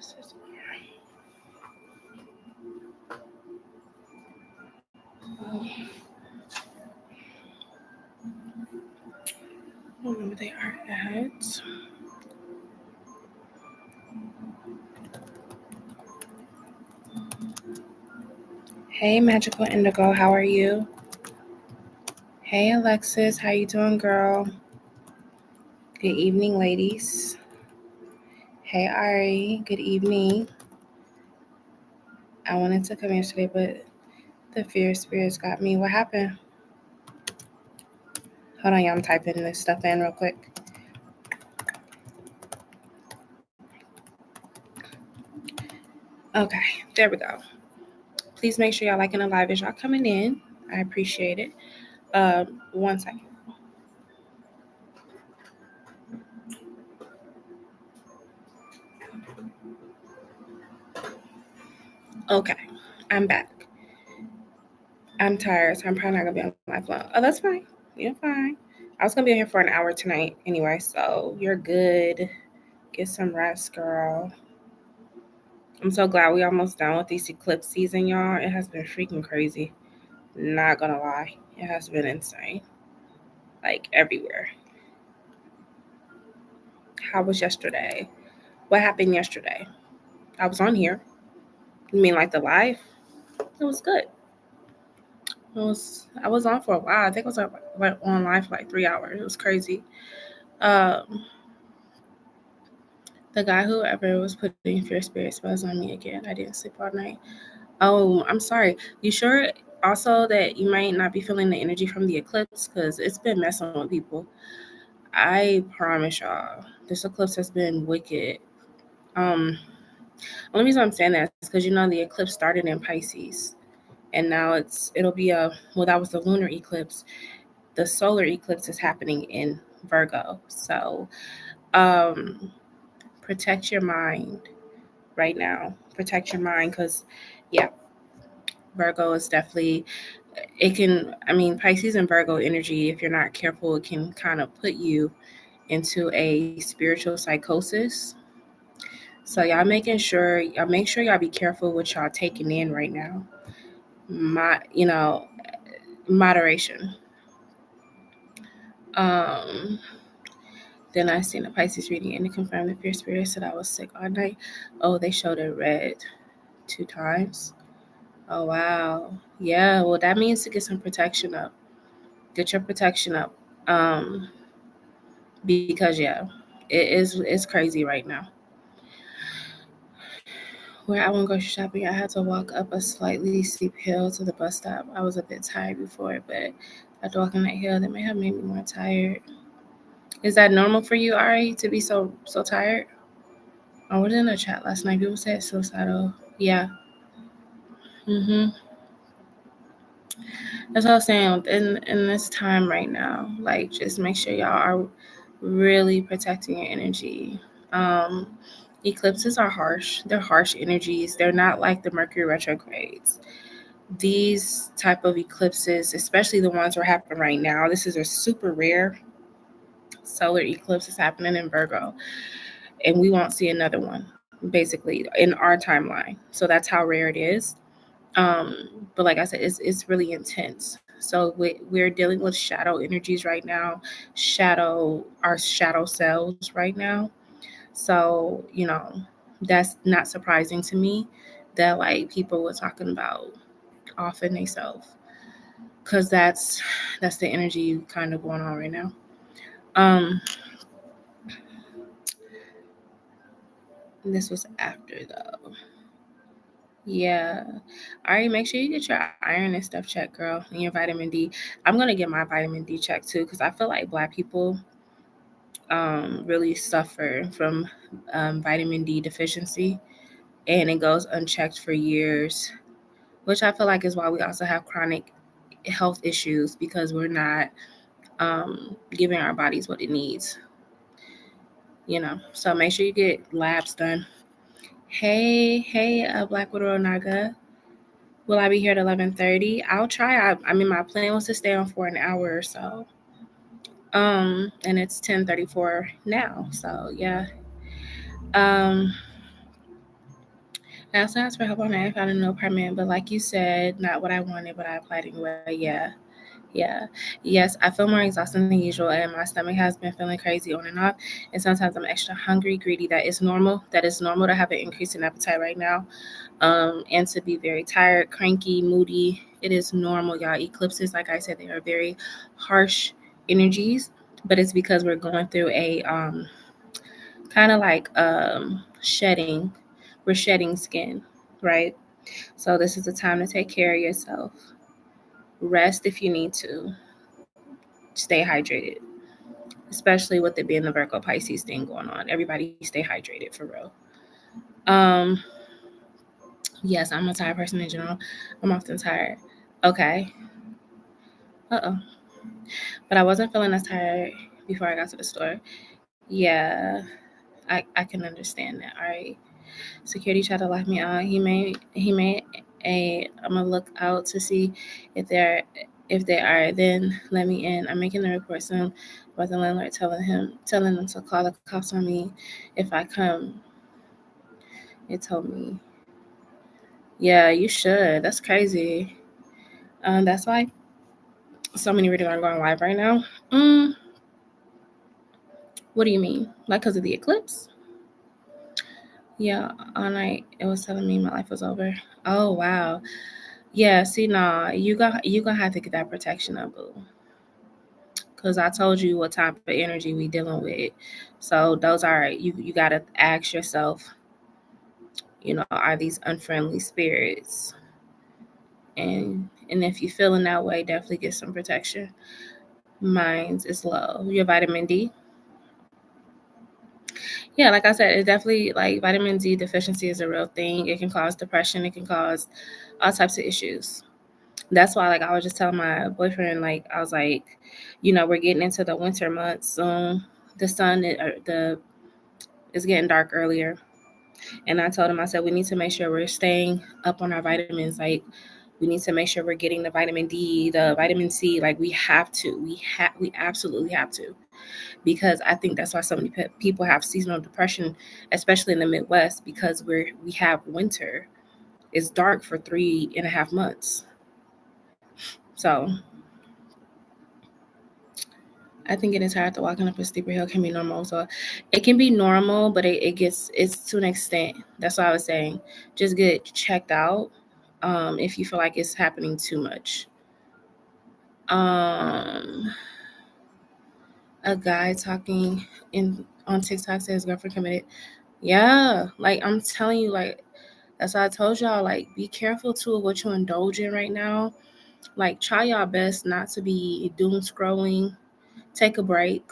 I don't know where they are at. Hey, Magical Indigo, how are you? Hey, Alexis, how you doing, girl? Good evening, ladies. Hey, Ari, good evening. I wanted to come yesterday, but the fear spirits got me. What happened? Hold on, y'all, I'm typing this stuff in real quick. Okay, there we go. Please make sure y'all liking the live as y'all coming in. I appreciate it. 1 second. Okay, I'm back. I'm tired, so I'm probably not gonna be on live long. Oh, that's fine. You're fine. I was gonna be here for an hour tonight anyway, so you're good. Get some rest, girl. I'm so glad we almost done with this eclipse season, y'all. It has been freaking crazy. Not gonna lie, it has been insane. Like everywhere. How was yesterday? What happened yesterday? I was on here. You mean like the live? It was good. I was on for a while. I think I was like on live for like 3 hours. It was crazy. Um, the guy whoever was putting fear spirit spells on me again. I didn't sleep all night. Oh, I'm sorry. You sure also that you might not be feeling the energy from the eclipse? Because it's been messing with people. I promise y'all, this eclipse has been wicked. Only reason I'm saying that is because the eclipse started in Pisces, and now it'll be that was the lunar eclipse. The solar eclipse is happening in Virgo. So, protect your mind right now. Protect your mind because, yeah, Virgo is definitely, Pisces and Virgo energy, if you're not careful, it can kind of put you into a spiritual psychosis. So y'all make sure y'all be careful what y'all taking in right now. Moderation. Um, then I seen a Pisces reading and it confirmed the fear spirit said I was sick all night. Oh, they showed it red 2 times. Oh wow. Yeah, well that means to get some protection up. Get your protection up. Because it's crazy right now. Where I went grocery shopping, I had to walk up a slightly steep hill to the bus stop. I was a bit tired before, but after walking that hill, that may have made me more tired. Is that normal for you, Ari, to be so tired? I was in the chat last night. People said suicidal. Yeah. That's what I was saying. In this time right now, like just make sure y'all are really protecting your energy. Eclipses are harsh. They're harsh energies. They're not like the Mercury retrogrades. These type of eclipses, especially the ones we're having right now, this is a super rare solar eclipse is happening in Virgo, and we won't see another one basically in our timeline. So that's how rare it is. But like I said, it's really intense. So we're dealing with shadow energies right now, our shadow selves right now. So that's not surprising to me that like people were talking about often themselves, because that's the energy kind of going on right now. This was after though. Yeah. All right, make sure you get your iron and stuff checked, girl, and your vitamin D. I'm gonna get my vitamin D checked too, because I feel like Black people really suffer from vitamin D deficiency, and it goes unchecked for years, which I feel like is why we also have chronic health issues, because we're not giving our bodies what it needs. So make sure you get labs done. Hey, Black Widow Naga. Will I be here at 11:30? I'll try. My plan was to stay on for an hour or so. And it's 10:34 now. So yeah. I also asked for help on that. I found a new apartment, but like you said, not what I wanted, but I applied anyway. Yeah. Yes, I feel more exhausted than usual, and my stomach has been feeling crazy on and off. And sometimes I'm extra hungry, greedy. That is normal. That is normal to have an increase in appetite right now, and to be very tired, cranky, moody. It is normal, y'all. Eclipses, like I said, they are very harsh energies, but it's because we're going through a kind of like shedding. We're shedding skin, right? So this is the time to take care of yourself. Rest if you need to. Stay hydrated, especially with it being the Virgo Pisces thing going on. Everybody stay hydrated for real. Um, yes, I'm a tired person in general. I'm often tired. Okay. Uh-oh. But I wasn't feeling as tired before I got to the store. Yeah, I can understand that. All right. Security tried to lock me out. He made a I'm gonna look out to see if they're if they are, then let me in. I'm making the report soon about the landlord telling them to call the cops on me if I come. It told me. Yeah, you should. That's crazy. That's why so many readers are going live right now. Mm, what do you mean? Like because of the eclipse? Yeah, all night it was telling me my life was over. Oh wow. Yeah, see, nah, you gonna have to get that protection up, boo. Cause I told you what type of energy we dealing with. So those are you gotta ask yourself, are these unfriendly spirits? And if you're feeling that way, definitely get some protection. Mine's is low. Your vitamin D. Yeah, like I said, it definitely like vitamin D deficiency is a real thing. It can cause depression. It can cause all types of issues. That's why, like, I was just telling my boyfriend, like, I was like, we're getting into the winter months soon. The sun is getting dark earlier, and I told him, I said, we need to make sure we're staying up on our vitamins. Like, we need to make sure we're getting the vitamin D, the vitamin C. Like, we have to. We absolutely have to, because I think that's why so many people have seasonal depression, especially in the Midwest, because we have winter. It's dark for 3.5 months. So I think getting tired after walking up a steeper hill can be normal. So it can be normal, but it's to an extent. That's what I was saying. Just get checked out if you feel like it's happening too much. Um, a guy talking in on TikTok said his girlfriend committed. Yeah, like I'm telling you, like that's why I told y'all, like be careful too of what you indulge in right now. Like try your best not to be doom scrolling. Take a break.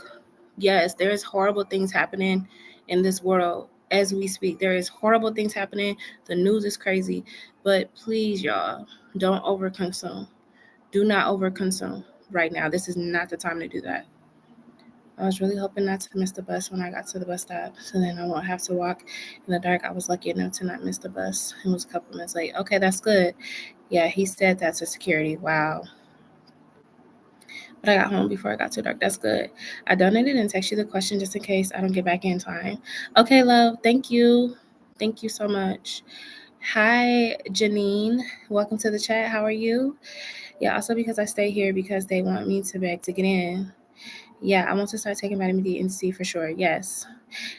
Yes, there's horrible things happening in this world as we speak. There is horrible things happening. The news is crazy. But please, y'all, don't overconsume. Do not overconsume right now. This is not the time to do that. I was really hoping not to miss the bus when I got to the bus stop, so then I won't have to walk in the dark. I was lucky enough to not miss the bus. It was a couple minutes late. Okay, that's good. Yeah, he said that to security. Wow. But I got home before it got too dark. That's good. I donated and text you the question just in case I don't get back in time. Okay, love. Thank you. Thank you so much. Hi, Janine. Welcome to the chat. How are you? Yeah, also because I stay here because they want me to beg to get in. Yeah, I want to start taking vitamin D and C for sure. Yes.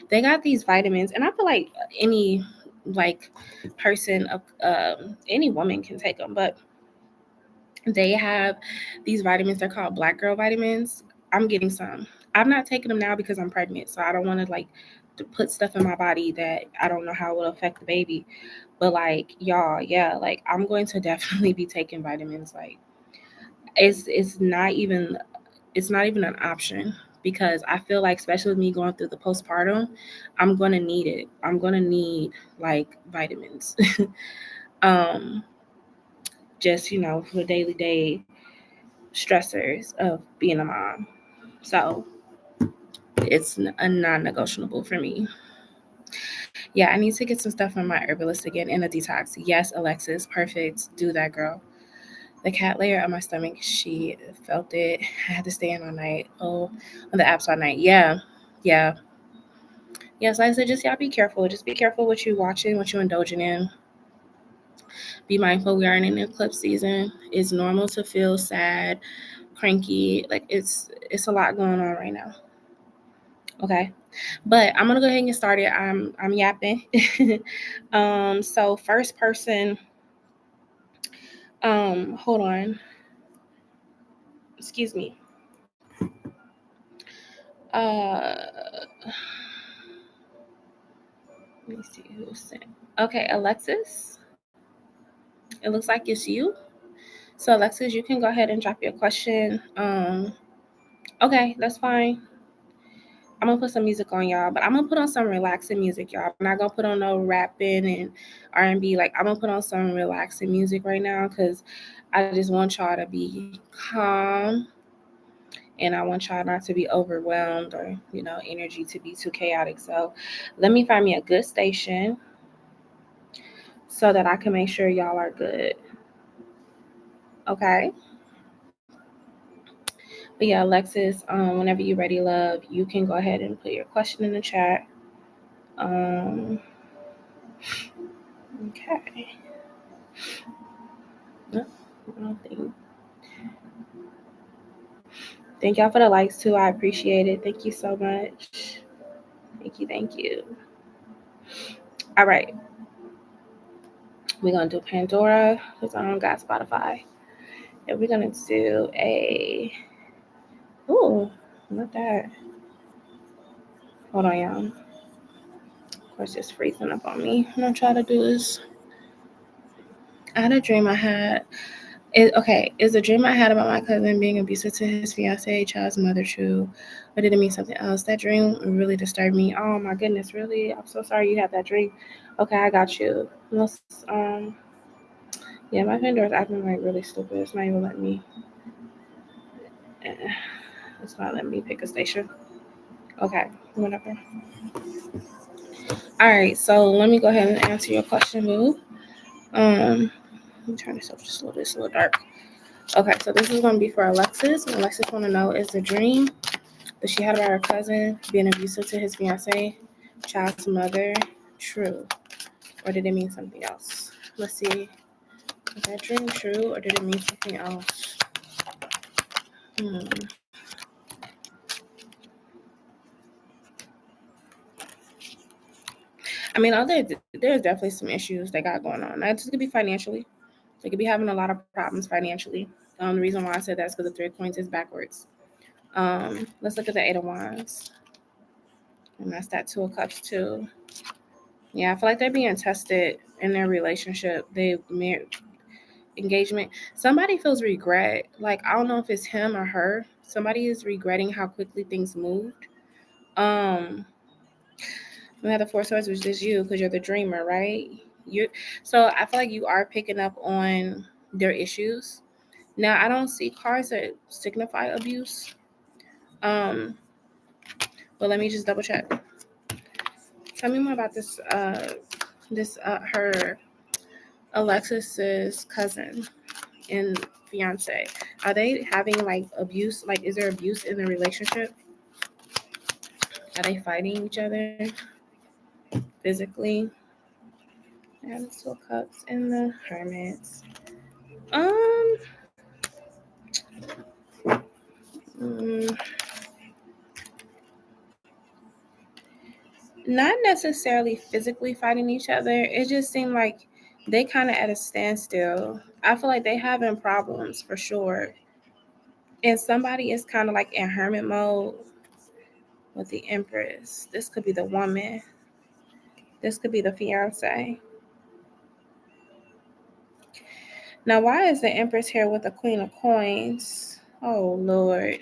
They got these vitamins, and I feel like any like person of any woman can take them, but they have these vitamins. They're called Black Girl vitamins. I'm getting some. I'm not taking them now because I'm pregnant, so I don't want to like to put stuff in my body that I don't know how it will affect the baby. But like y'all, yeah, like I'm going to definitely be taking vitamins. Like it's not even an option, because I feel like, especially with me going through the postpartum, I'm gonna need it. I'm gonna need like vitamins. um, just for the daily day stressors of being a mom. So it's a non-negotiable for me. Yeah, I need to get some stuff on my herbalist again and a detox. Yes, Alexis, perfect. Do that, girl. The cat layer on my stomach, she felt it. I had to stay in all night. Oh, on the apps all night. Yeah, yeah. Yes, like I said, just y'all be careful. Just be careful what you watching, what you indulging in. Be mindful we are in an eclipse season. It's normal to feel sad, cranky. Like it's a lot going on right now. Okay. But I'm gonna go ahead and get started. I'm yapping. So first person, hold on. Excuse me. Let me see who sent. Okay, Alexis. It looks like it's you. So Alexis, you can go ahead and drop your question. Okay, that's fine. I'm gonna put some music on y'all, but I'm gonna put on some relaxing music, y'all. I'm not gonna put on no rapping and R&B. Like I'm gonna put on some relaxing music right now because I just want y'all to be calm, and I want y'all not to be overwhelmed or energy to be too chaotic. So let me find me a good station so that I can make sure y'all are good. Okay. But yeah, Alexis, whenever you're ready, love, you can go ahead and put your question in the chat. Okay. No, I don't think. Thank y'all for the likes too. I appreciate it. Thank you so much. Thank you. All right. We're gonna do Pandora because I don't got Spotify. And we're gonna do a not that. Hold on, y'all. Of course it's freezing up on me. I'm gonna try to do this. I had a dream I had. Is a dream I had about my cousin being abusive to his fiancée, child's mother true? Or did it mean something else? That dream really disturbed me. Oh my goodness, really? I'm so sorry you had that dream. Okay, I got you. Yeah, my Pandora's acting like really stupid. It's not even letting me. It's not letting me pick a station. Okay, whatever. All right, so let me go ahead and answer your question, boo. Let me turn this up just a little bit. It's a little dark. Okay, so this is going to be for Alexis. And Alexis want to know, is the dream that she had about her cousin being abusive to his fiancée, child's mother, true? Or did it mean something else? Let's see. Is that dream true or did it mean something else? I mean, there's definitely some issues they got going on. That just could be financially. They could be having a lot of problems financially. The reason why I said that is because the 3 of Coins is backwards. Let's look at the 8 of Wands. And that's that 2 of Cups too. Yeah, I feel like they're being tested in their relationship. Engagement. Somebody feels regret. Like, I don't know if it's him or her. Somebody is regretting how quickly things moved. We have the 4 Swords, which is you, because you're the dreamer, right? So I feel like you are picking up on their issues. Now, I don't see cards that signify abuse. But let me just double check. Tell me more about this. Her Alexis's cousin and fiance. Are they having like abuse? Like, is there abuse in the relationship? Are they fighting each other physically? And the 2 of Cups and the Hermits. Not necessarily physically fighting each other. It just seemed like they kind of at a standstill. I feel like they having problems for sure. And somebody is kind of like in hermit mode with the Empress. This could be the woman. This could be the fiance. Now, why is the Empress here with the Queen of Coins? Oh, Lord.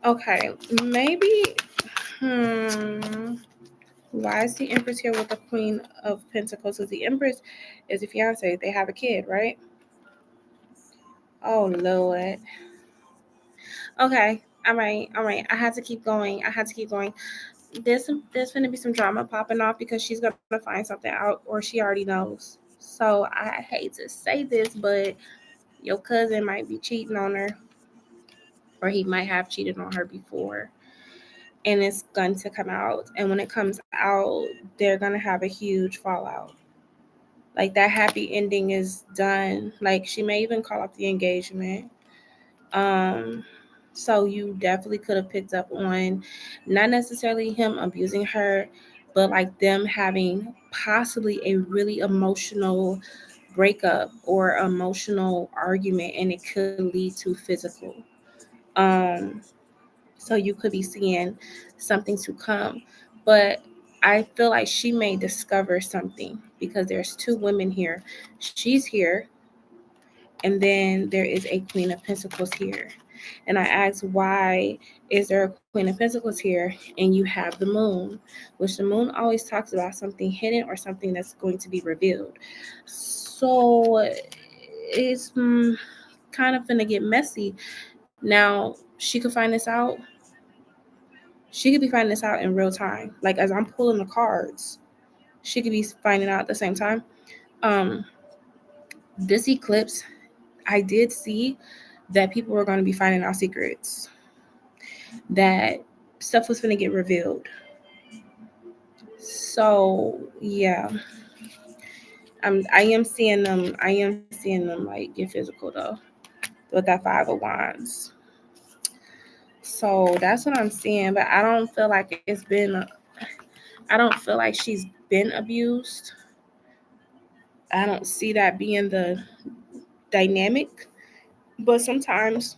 Okay, maybe... Why is the Empress here with the Queen of Pentacles? Because the Empress is the fiance. They have a kid, right? Oh, Lord. Okay. All right. I had to keep going. There's going to be some drama popping off because she's going to find something out or she already knows. So I hate to say this, but your cousin might be cheating on her or he might have cheated on her before. And it's going to come out. And when it comes out, they're going to have a huge fallout. Like that happy ending is done. Like she may even call up the engagement. Um, so you definitely could have picked up on not necessarily him abusing her, but like them having possibly a really emotional breakup or emotional argument, and it could lead to physical. Um, so you could be seeing something to come. But I feel like she may discover something because there's two women here. She's here, and then there is a Queen of Pentacles here. And I asked, why is there a Queen of Pentacles here and you have the moon? Which the moon always talks about something hidden or something that's going to be revealed. So it's kind of gonna get messy. Now, she could find this out. She could be finding this out in real time. Like as I'm pulling the cards, she could be finding out at the same time. Um, this eclipse, I did see that people were going to be finding out secrets, that stuff was going to get revealed. So yeah, I am seeing them. I am seeing them like get physical though with that 5 of Wands. So that's what I'm seeing. But I don't feel like it's been. I don't feel like she's been abused. I don't see that being the dynamic. But sometimes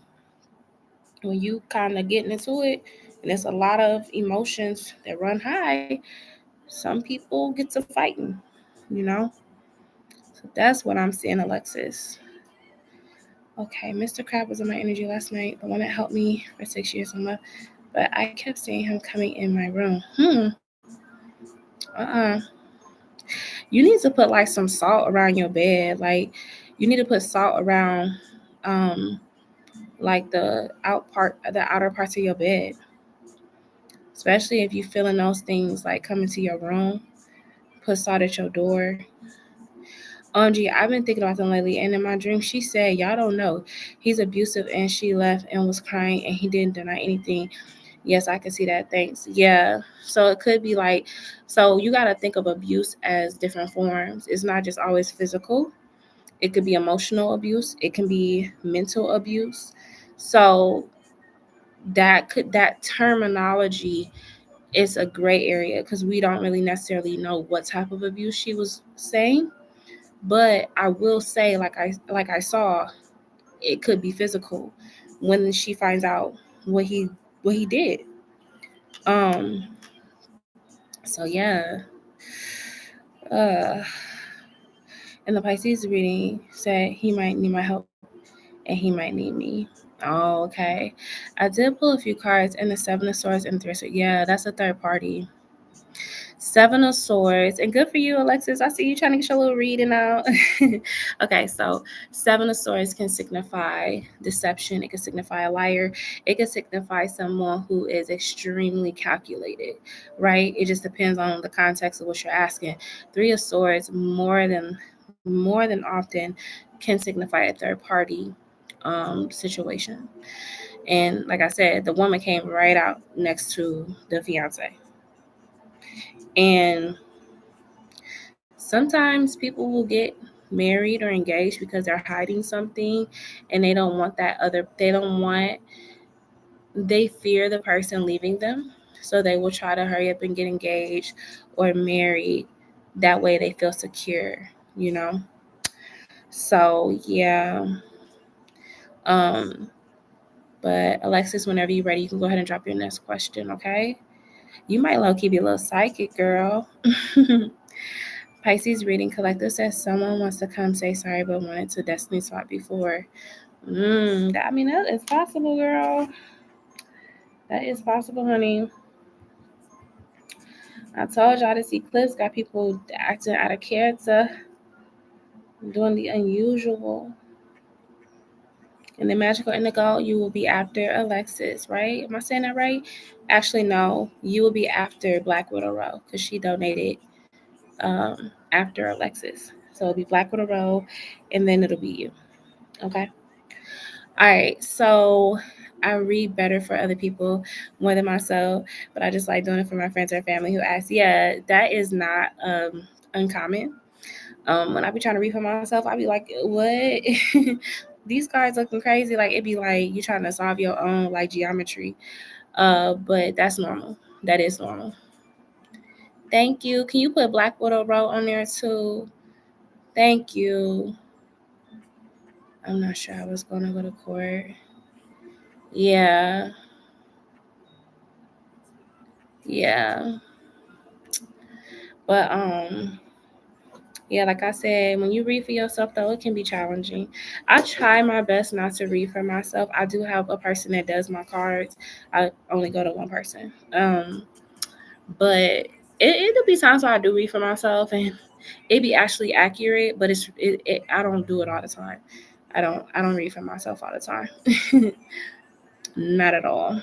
when you kind of getting into it, and there's a lot of emotions that run high, some people get to fighting, you know? So that's what I'm seeing, Alexis. Okay, Mr. Crab was in my energy last night, the one that helped me for 6 years and left. But I kept seeing him coming in my room. Uh-uh. You need to put like some salt around your bed. Like you need to put salt around um like the outer parts of your bed. Especially if you're feeling those things like coming to your room. Put salt at your door. OMG, I've been thinking about them lately, and in my dream, she said, "Y'all don't know, he's abusive," and she left and was crying, and he didn't deny anything. Yes, I can see that. Thanks. Yeah. So it could be like, so you got to think of abuse as different forms. It's not just always physical. It could be emotional abuse. It can be mental abuse. So that terminology is a gray area because we don't really necessarily know what type of abuse she was saying. But I will say, like I saw, it could be physical when she finds out what he did. Um. So yeah. Uh. And the Pisces reading said he might need my help and he might need me. Oh, okay. I did pull a few cards and the Seven of Swords and Three of Swords. Yeah, that's a third party. Seven of Swords. And good for you, Alexis. I see you trying to get your little reading out. Okay, so Seven of Swords can signify deception. It can signify a liar. It can signify someone who is extremely calculated, right? It just depends on the context of what you're asking. Three of Swords, more than often, can signify a third party situation. And like I said, the woman came right out next to the fiance. And sometimes people will get married or engaged because they're hiding something and they don't want, they fear the person leaving them. So they will try to hurry up and get engaged or married. That way they feel secure, you know? So, yeah. Um, but Alexis, whenever you're ready, you can go ahead and drop your next question, okay? You might low key be a little psychic, girl. Pisces reading collective says someone wants to come say sorry but wanted to destiny swap before. I mean, that is possible, girl. That is possible, honey. I told y'all this eclipse got people acting out of character, doing the unusual. In the magical indigo, you will be after Alexis, right? Am I saying that right? Actually, no. You will be after Black Widow Row because she donated after Alexis. So it'll be Black Widow Row, and then it'll be you. Okay. All right. So I read better for other people more than myself, but I just like doing it for my friends or family who ask. Yeah, that is not uncommon. When I be trying to read for myself, I be like, what? These cards looking crazy. Like it be like you trying to solve your own like geometry. But that's normal. That is normal. Thank you. Can you put Black Widow Row on there too? Thank you. I'm not sure I was gonna go to court. Yeah. Yeah. But yeah, like I said, when you read for yourself though, it can be challenging. I try my best not to read for myself. I do have a person that does my cards. I only go to one person. But it'll be times where I do read for myself and it be actually accurate, but I don't do it all the time. I don't read for myself all the time. Not at all.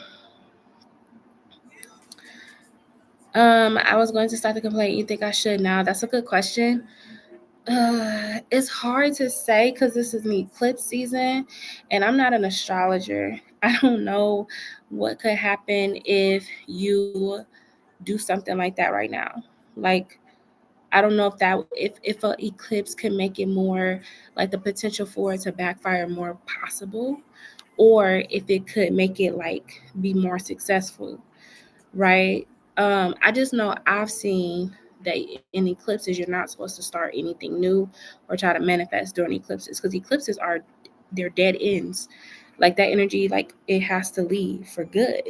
I was going to start the complaint. You think I should now? That's a good question. It's hard to say because this is an eclipse season, and I'm not an astrologer. I don't know what could happen if you do something like that right now. Like I don't know if an eclipse can make it more like the potential for it to backfire more possible, or if it could make it like be more successful, right? I just know I've seen that in eclipses you're not supposed to start anything new or try to manifest during eclipses because eclipses are they're dead ends. Like that energy, like it has to leave for good.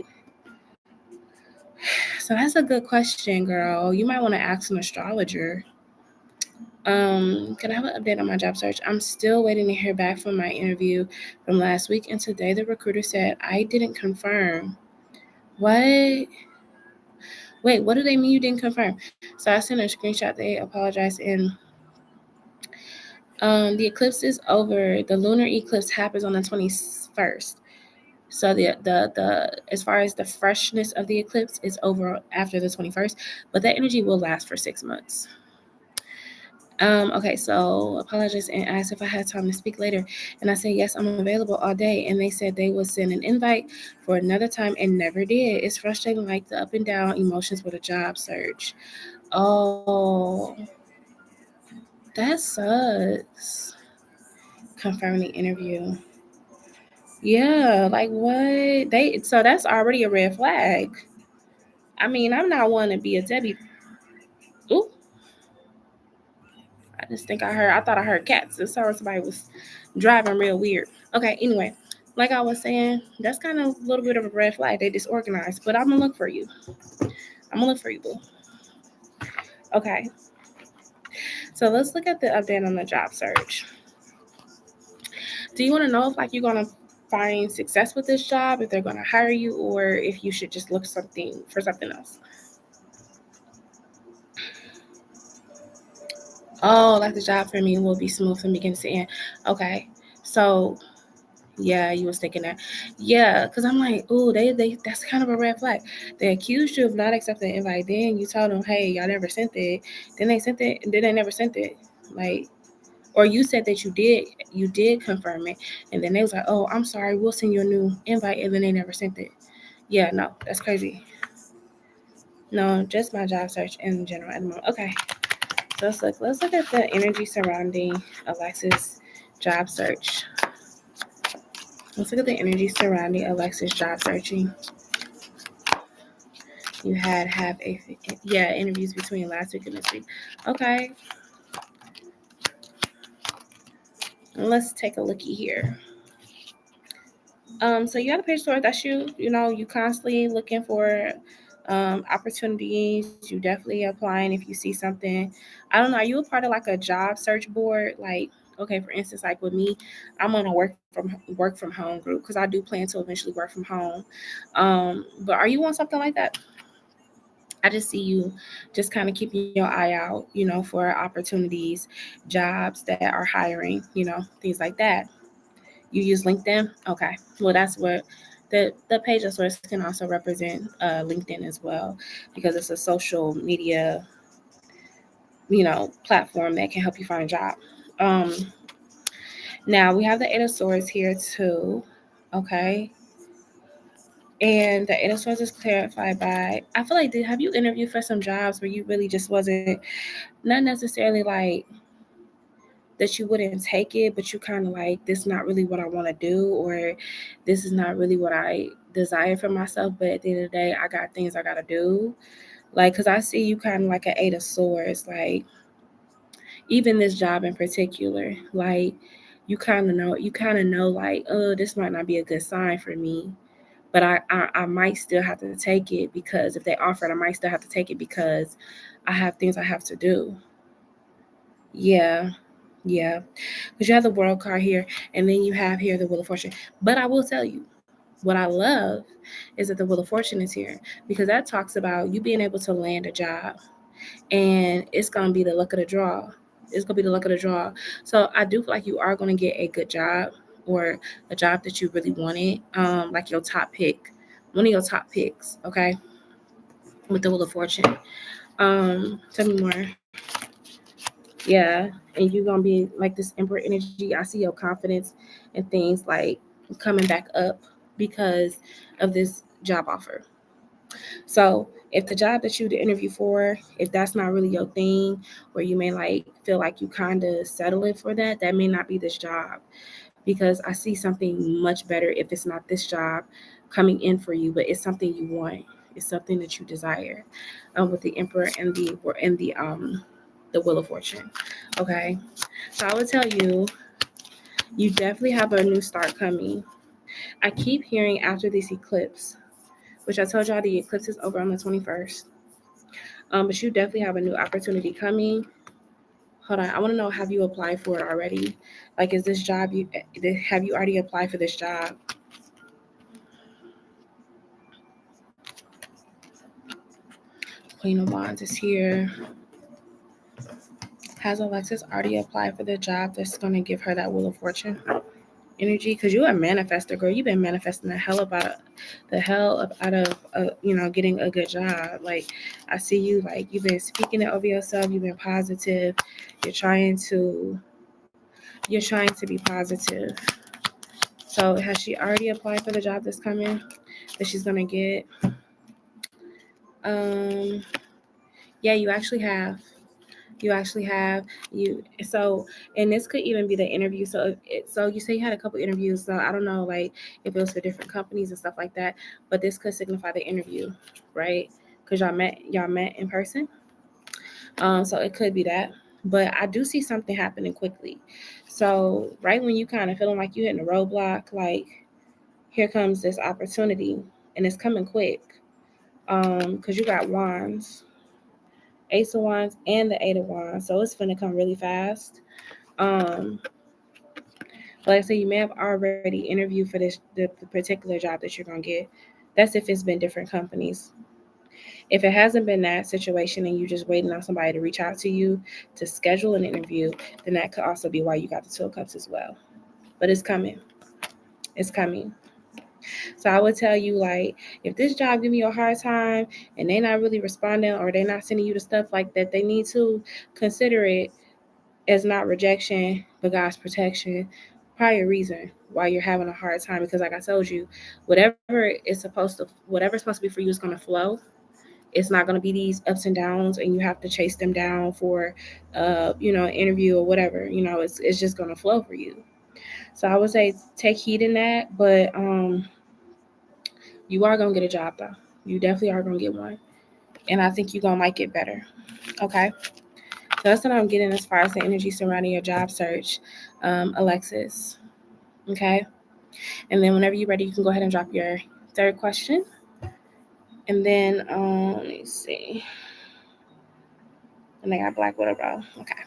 So that's a good question, girl. You might want to ask an astrologer. Can I have an update on my job search? I'm still waiting to hear back from my interview from last week, and today the recruiter said I didn't confirm. What? Wait, what do they mean you didn't confirm? So I sent a screenshot. They apologized, and the eclipse is over. The lunar eclipse happens on the 21st. So the as far as the freshness of the eclipse is over after the 21st, but that energy will last for 6 months. Okay, so apologize and asked if I had time to speak later. And I said, yes, I'm available all day. And they said they would send an invite for another time and never did. It's frustrating, like the up and down emotions with a job search. Oh, that sucks. Confirming the interview. Yeah, like what? So that's already a red flag. I mean, I'm not one to be a Debbie. Ooh, I thought I heard cats. It sounded like somebody was driving real weird. Okay, anyway, like I was saying, that's kind of a little bit of a red flag. They disorganized, but I'm gonna look for you. I'm gonna look for you, boo. Okay, so let's look at the update on the job search. Do you want to know if like you're gonna find success with this job, if they're gonna hire you, or if you should just look for something else? Oh, like the job for me will be smooth from beginning to end. Okay, so yeah, you was thinking that. Yeah, because I'm like, oh, they that's kind of a red flag. They accused you of not accepting the invite. Then you told them, hey, y'all never sent it. Then they sent it. Then they never sent it. Like, or you said that you did confirm it, and then they was like, oh, I'm sorry, we'll send you a new invite, and then they never sent it. Yeah, no, that's crazy. No, just my job search in general at the moment. Okay, so let's look at the energy surrounding Alexis' job search. Let's look at the energy surrounding Alexis' job searching. You had interviews between last week and this week. Okay. Let's take a looky here. So you got a page story. That's you. You know, you constantly looking for opportunities. You definitely applying if you see something. I don't know. Are you a part of like a job search board? Like, okay, for instance, like with me, I'm on a work from home group because I do plan to eventually work from home. But are you on something like that? I just see you just kind of keeping your eye out, for opportunities, jobs that are hiring, things like that. You use LinkedIn? Okay. Well, that's what the page of source can also represent LinkedIn as well because it's a social media, platform that can help you find a job. Um, Now we have the Eight of Swords here too. Okay. And the Eight of Swords is clarified by, I feel like, have you interviewed for some jobs where you really just wasn't, not necessarily like that you wouldn't take it, but you kind of like, this is not really what I want to do, or this is not really what I desire for myself, but at the end of the day, I got things I got to do. Like, because I see you kind of like an Eight of Swords, like, even this job in particular, like, you kind of know, like, oh, this might not be a good sign for me, but I might still have to take it, because if they offer it, I might still have to take it because I have things I have to do. Yeah, yeah. Because you have the World card here, and then you have here the Wheel of Fortune. But I will tell you, what I love is that the Wheel of Fortune is here, because that talks about you being able to land a job, and it's going to be the luck of the draw. It's going to be the luck of the draw. So I do feel like you are going to get a good job, or a job that you really wanted, like your top pick, one of your top picks, okay, with the Wheel of Fortune. Tell me more. Yeah, and you're gonna be like this Emperor energy. I see your confidence and things like coming back up because of this job offer. So if the job that you interview for, if that's not really your thing, or you may like feel like you kind of settling for that, that may not be this job, because I see something much better if it's not this job coming in for you, but it's something you want. It's something that you desire, with the Emperor and the Wheel of Fortune. Okay, so I would tell you, you definitely have a new start coming. I keep hearing after this eclipse, which I told y'all the eclipse is over on the 21st. But you definitely have a new opportunity coming. Hold on, I want to know, have you applied for it already? Like, is this job have you already applied for this job? Queen of Wands is here. Has Alexis already applied for the job that's going to give her that Wheel of Fortune energy? Because you're a manifester, girl. You've been manifesting the hell up out of getting a good job. Like, I see you, like, you've been speaking it over yourself. You've been positive. You're trying to you're trying to be positive. So has she already applied for the job that's coming, that she's gonna get? Um, yeah, you actually have. You actually have you. So, and this could even be the interview. So you say you had a couple interviews. So I don't know, like, if it was for different companies and stuff like that. But this could signify the interview, right? Because y'all met in person. So it could be that. But I do see something happening quickly. So right when you kind of feeling like you hitting a roadblock, like, here comes this opportunity, and it's coming quick. Because you got wands, Ace of Wands, and the Eight of Wands, so it's gonna come really fast. Um, like I said, you may have already interviewed for the particular job that you're gonna get. That's if it's been different companies. If it hasn't been that situation and you're just waiting on somebody to reach out to you to schedule an interview, then that could also be why you got the Two of Cups as well. But it's coming. It's coming. So I would tell you, like, if this job give you a hard time and they not really responding, or they not sending you the stuff like that they need to, consider it as not rejection, but God's protection. Probably a reason why you're having a hard time, because like I told you, whatever's supposed to be for you is gonna flow. It's not gonna be these ups and downs, and you have to chase them down for, interview or whatever. It's just gonna flow for you. So I would say take heed in that, but you are gonna get a job though. You definitely are gonna get one, and I think you're gonna like it better. Okay, so that's what I'm getting as far as the energy surrounding your job search, Alexis. Okay, and then whenever you're ready, you can go ahead and drop your third question, and then let me see. And I got Black Widow, bro. Okay.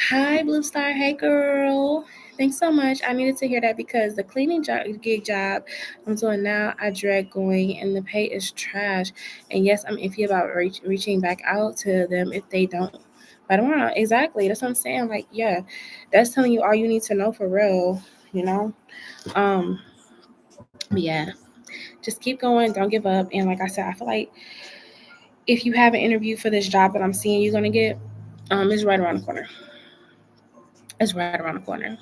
Hi, Blue Star. Hey, girl. Thanks so much. I needed to hear that, because the cleaning gig job I'm doing now, I dread going, and the pay is trash. And yes, I'm iffy about reaching back out to them if they don't. But I don't know. Exactly. That's what I'm saying. Like, yeah, that's telling you all you need to know for real, you know? Um, but yeah, just keep going. Don't give up. And like I said, I feel like if you have an interview for this job that I'm seeing you're going to get, it's right around the corner. It's right around the corner.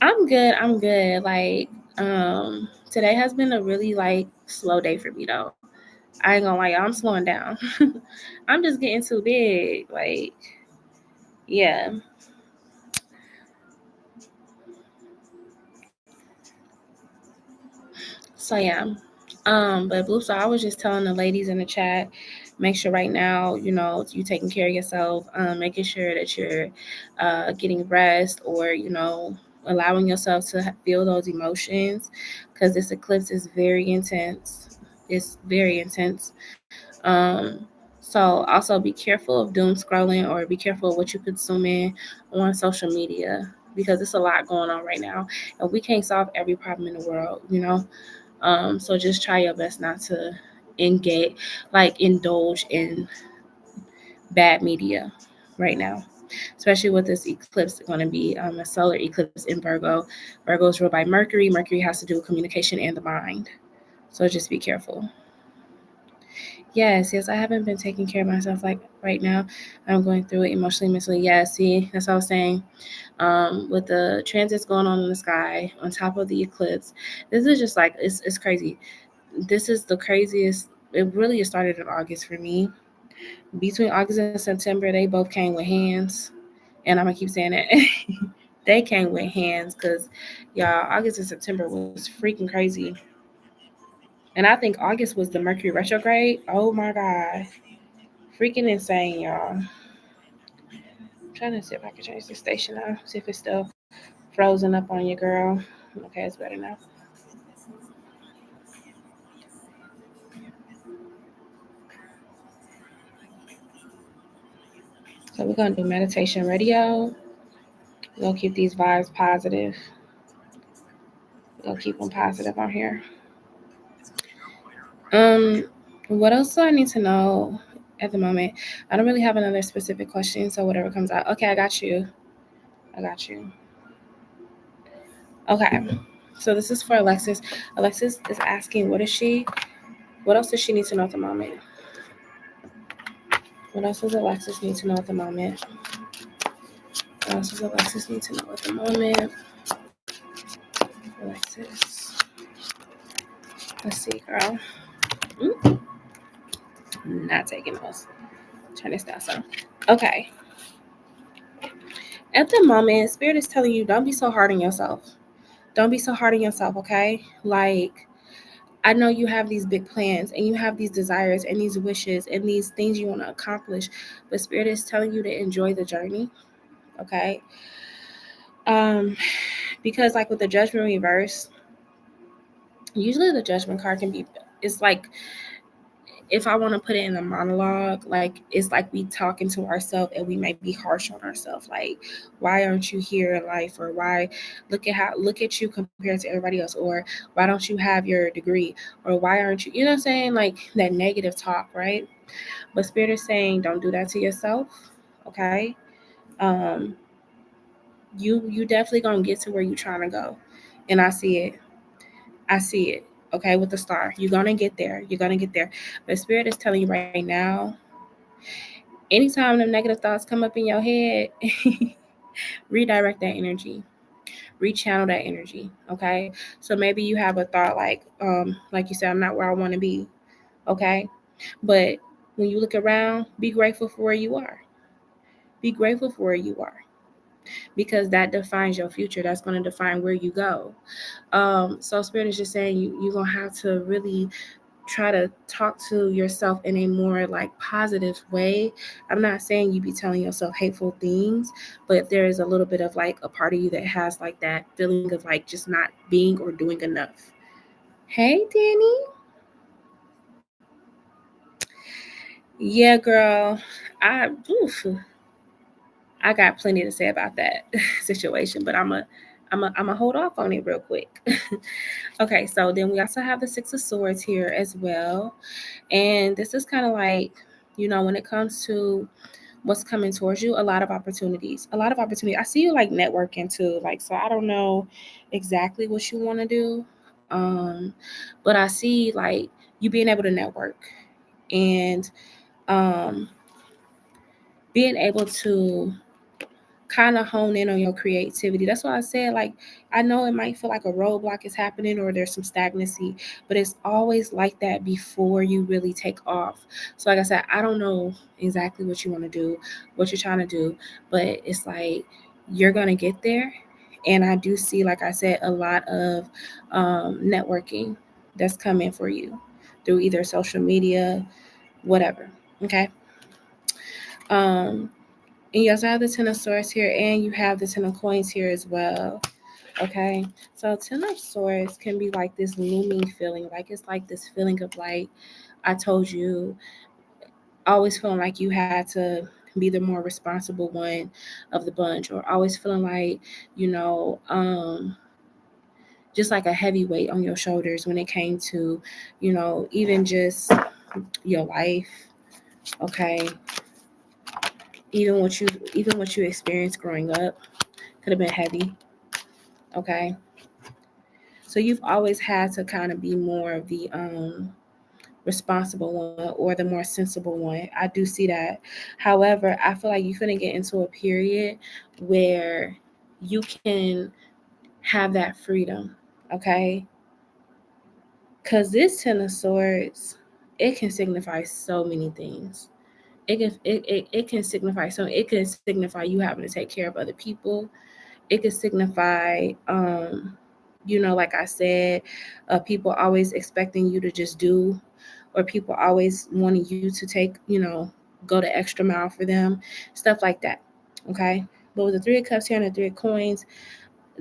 I'm good. I'm good. Like, Today has been a really like slow day for me though. I ain't gonna lie, y'all, I'm slowing down. I'm just getting too big. Like, yeah. So yeah. But Blue, so I was just telling the ladies in the chat, make sure right now, you taking care of yourself, making sure that you're getting rest, or, allowing yourself to feel those emotions, because this eclipse is very intense. It's very intense. So also be careful of doom scrolling, or be careful of what you're consuming on social media, because it's a lot going on right now, and we can't solve every problem in the world. So just try your best not to indulge in bad media right now, especially with this eclipse going to be a solar eclipse in Virgo. Virgo is ruled by Mercury. Mercury has to do with communication and the mind. So just be careful. Yes, I haven't been taking care of myself like right now. I'm going through it emotionally, mentally. Yeah, see, that's what I was saying. With the transits going on in the sky, on top of the eclipse, this is just like, it's crazy. This is the craziest. It really started in August for me. Between August and September, they both came with hands. And I'm going to keep saying that. They came with hands because, y'all, August and September was freaking crazy. And I think August was the Mercury retrograde. Oh my God. Freaking insane, y'all. I'm trying to see if I can change the station now. See if it's still frozen up on you, girl. Okay, it's better now. So we're going to do meditation radio. We're going to keep these vibes positive. We're going to keep them positive on here. What else do I need to know at the moment? I don't really have another specific question, so whatever comes out. Okay, I got you. Okay, so this is for Alexis. Alexis is asking, what else does she need to know at the moment? What else does Alexis need to know at the moment? What else does Alexis need to know at the moment? Alexis. Let's see, girl. Not taking those. Turn this down some. Okay. At the moment, Spirit is telling you, don't be so hard on yourself. Don't be so hard on yourself, okay? Like, I know you have these big plans and you have these desires and these wishes and these things you want to accomplish, but Spirit is telling you to enjoy the journey, okay? Because like with the Judgment reverse, usually the Judgment card can be, it's like, if I want to put it in a monologue, like it's like we talking to ourselves and we might be harsh on ourselves. Like, why aren't you here in life? Or why look at you compared to everybody else? Or why don't you have your degree? Or why aren't you, you know what I'm saying? Like that negative talk, right? But Spirit is saying, don't do that to yourself. Okay. Um, you definitely gonna get to where you're trying to go. And I see it. Okay, with the star. You're gonna get there. But Spirit is telling you right now, anytime the negative thoughts come up in your head, redirect that energy, rechannel that energy. Okay. So maybe you have a thought like you said, I'm not where I want to be. Okay. But when you look around, be grateful for where you are. Be grateful for where you are. Because that defines your future. That's going to define where you go. So Spirit is just saying you're going to have to really try to talk to yourself in a more like positive way. I'm not saying you be telling yourself hateful things, but there is a little bit of like a part of you that has like that feeling of like just not being or doing enough. Hey, Danny. Yeah, girl. I got plenty to say about that situation, but I'm a hold off on it real quick. Okay, so then we also have the Six of Swords here as well. And this is kind of like, when it comes to what's coming towards you, a lot of opportunities. I see you like networking too. Like, so I don't know exactly what you want to do. But I see like you being able to network and being able to kind of hone in on your creativity. That's why I said, like, I know it might feel like a roadblock is happening or there's some stagnancy, but it's always like that before you really take off. So like I said, I don't know exactly what you want to do, what you're trying to do, but it's like you're gonna get there. And I do see, like I said, a lot of networking that's coming for you through either social media, whatever. Okay. um and you also have the Ten of Swords here, and you have the Ten of Coins here as well. Okay. So Ten of Swords can be like this looming feeling. Like it's like this feeling of like, I told you, always feeling like you had to be the more responsible one of the bunch, or always feeling like, you know, just like a heavy weight on your shoulders when it came to, even just your life. Okay. Even what you experienced growing up could have been heavy. Okay. So you've always had to kind of be more of the responsible one or the more sensible one. I do see that. However, I feel like you're gonna get into a period where you can have that freedom. Okay. Because this Ten of Swords, it can signify so many things. It can signify so it can signify you having to take care of other people. It could signify, like I said, people always expecting you to just do, or people always wanting you to take, go the extra mile for them, stuff like that. Okay. But with the Three of Cups here and the Three of Coins,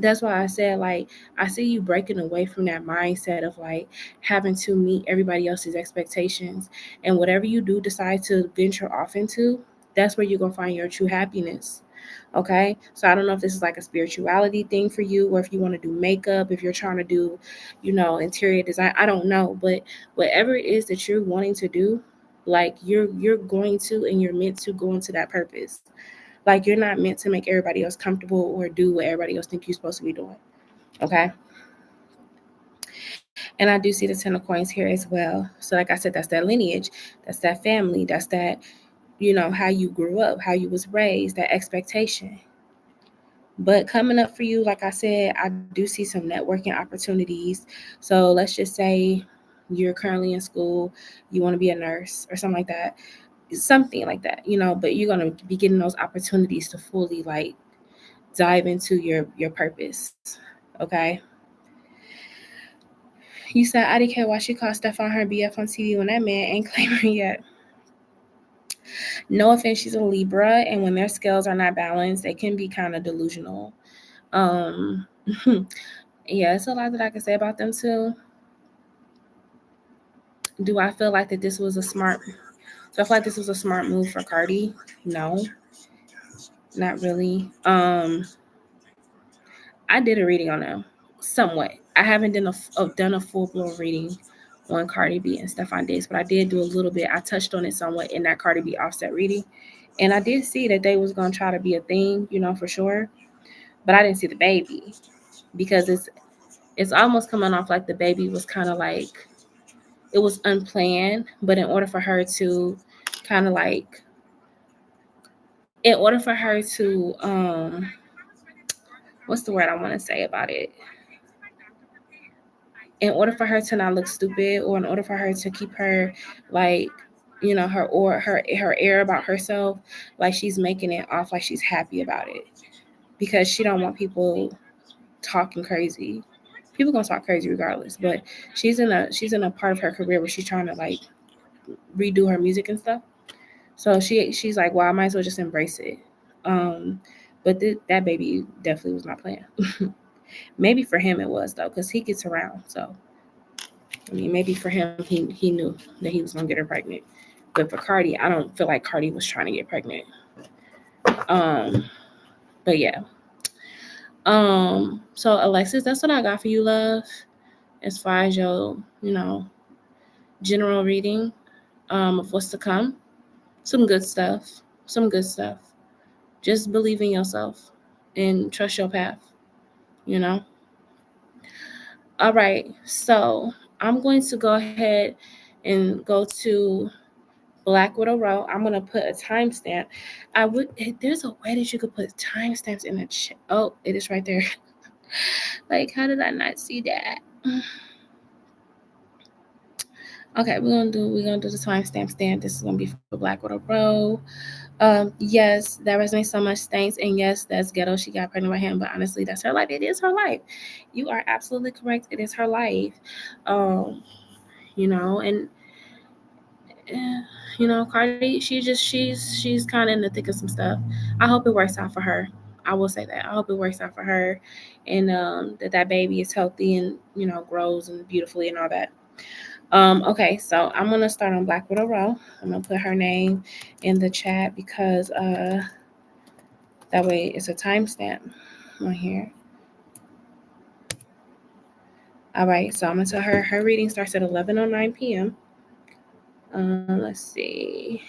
that's why I said, like, I see you breaking away from that mindset of like having to meet everybody else's expectations. And whatever you do decide to venture off into, that's where you're going to find your true happiness. Okay. So I don't know if this is like a spirituality thing for you, or if you want to do makeup, if you're trying to do, interior design. I don't know. But whatever it is that you're wanting to do, like you're going to, and you're meant to go into that purpose. Like you're not meant to make everybody else comfortable or do what everybody else think you're supposed to be doing. Okay. And I do see the Ten of Coins here as well. So like I said, that's that lineage, that's that family, that's that, how you grew up, how you was raised, that expectation. But coming up for you, like I said, I do see some networking opportunities. So let's just say you're currently in school, you want to be a nurse or something like that, but you're going to be getting those opportunities to fully like dive into your purpose. Okay. You said IDK, why she called Stefan her BF on TV when that man ain't claimed her yet. No offense, she's a Libra, and when their scales are not balanced, they can be kind of delusional. Um, yeah, it's a lot that I can say about them too. Do I feel like that this was a smart? So I feel like this was a smart move for Cardi. No, not really. I did a reading on them somewhat. I haven't done a full blown reading on Cardi B and Stefan Diggs, but I did do a little bit. I touched on it somewhat in that Cardi B Offset reading, and I did see that they was gonna try to be a thing, for sure. But I didn't see the baby because it's almost coming off like the baby was kind of like it was unplanned, but in order for her to kind of like in order for her to what's the word I want to say about it? In order for her to not look stupid, or in order for her to keep her like her air about herself, like she's making it off like she's happy about it, because she don't want people talking crazy. People gonna talk crazy regardless, but she's in a part of her career where she's trying to like redo her music and stuff. So she's like, well, I might as well just embrace it. But that baby definitely was not playing. Maybe for him it was though, because he gets around. So I mean, maybe for him he knew that he was gonna get her pregnant. But for Cardi, I don't feel like Cardi was trying to get pregnant. But yeah. So Alexis, that's what I got for you, love. As far as your, general reading of what's to come. Some good stuff. Some good stuff. Just believe in yourself and trust your path, you know? All right. So I'm going to go ahead and go to Black Widow Row. I'm gonna put a timestamp. There's a way that you could put timestamps in the chat. Oh, it is right there. Like, how did I not see that? Okay, we're gonna do the timestamp stand. This is gonna be for Black Widow Row. Yes, that resonates so much. Thanks. And yes, that's ghetto. She got pregnant by him, but honestly, that's her life. It is her life. You are absolutely correct. It is her life. And Cardi, she's kind of in the thick of some stuff. I hope it works out for her. I will say that. I hope it works out for her, and that baby is healthy and grows and beautifully and all that. Okay, so I'm gonna start on Black Widow Row. I'm gonna put her name in the chat because that way it's a timestamp on here. All right, so I'm gonna tell her her reading starts at 11:09 p.m. Let's see.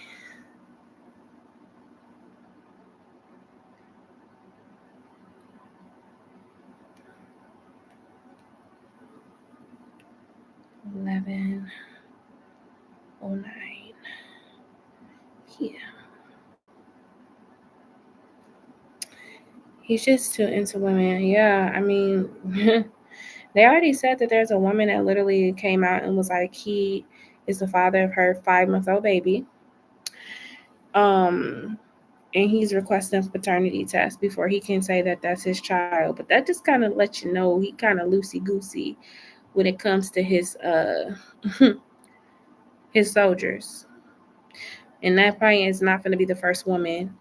$11:09 p.m. He's just too into women. Yeah, I mean, they already said that there's a woman that literally came out and was like, he is the father of her 5-month-old baby. And he's requesting paternity test before he can say that that's his child. But that just kind of lets you know he kind of loosey-goosey when it comes to his his soldiers. And that probably is not going to be the first woman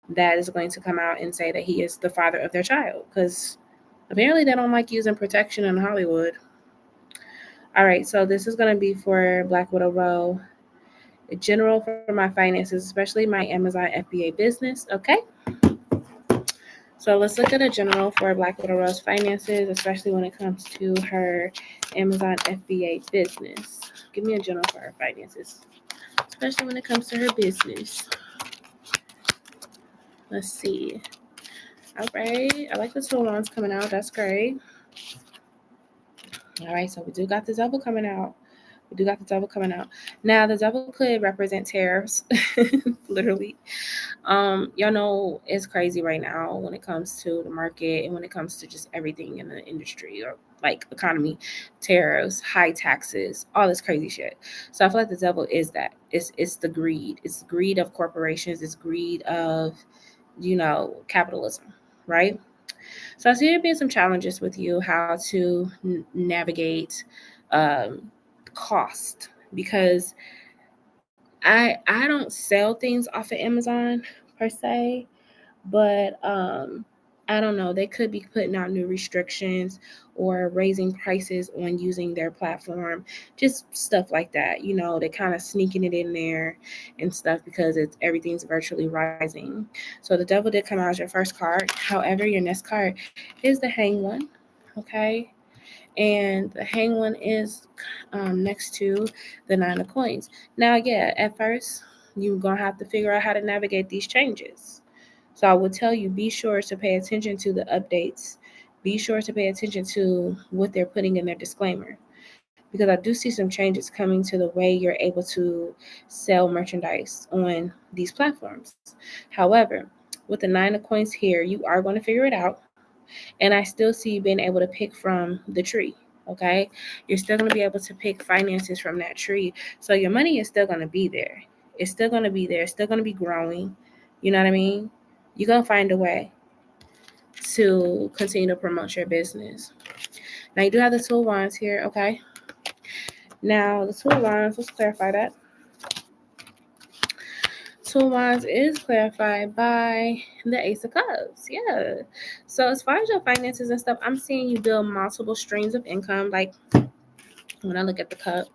that is going to come out and say that he is the father of their child, because apparently they don't like using protection in Hollywood. All right, so this is going to be for Black Widow Row. A general for my finances, especially my Amazon FBA business. Okay. So let's look at a general for Black Widow Row's finances, especially when it comes to her Amazon FBA business. Give me a general for her finances, especially when it comes to her business. Let's see. All right. I like the 2 of Wands coming out. That's great. All right. So we do got the Devil coming out. Now, the Devil could represent tariffs, literally. Y'all know it's crazy right now when it comes to the market and when it comes to just everything in the industry or like economy, tariffs, high taxes, all this crazy shit. So I feel like the Devil is that. It's the greed. It's the greed of corporations. It's greed of, capitalism, right? So I see there being some challenges with you how to navigate cost, because I don't sell things off of Amazon per se, but I don't know, they could be putting out new restrictions or raising prices on using their platform, just stuff like that. They're kind of sneaking it in there and stuff because everything's virtually rising. So the Devil did come out as your first card. However, your next card is the Hanged One. Okay. And the Hanged One is next to the 9 of Coins. Now, yeah, at first, you're going to have to figure out how to navigate these changes. So I would tell you, be sure to pay attention to the updates. Be sure to pay attention to what they're putting in their disclaimer, because I do see some changes coming to the way you're able to sell merchandise on these platforms. However, with the 9 of Coins here, you are going to figure it out. And I still see you being able to pick from the tree. Okay. You're still going to be able to pick finances from that tree. So your money is still going to be there. It's still going to be there. It's still going to be growing. You know what I mean? You're going to find a way to continue to promote your business. Now, you do have the 2 of Wands here. Okay. Now, the 2 of Wands, let's clarify that. 2 of Wands is clarified by the Ace of Cups. Yeah. So as far as your finances and stuff, I'm seeing you build multiple streams of income. Like when I look at the cup,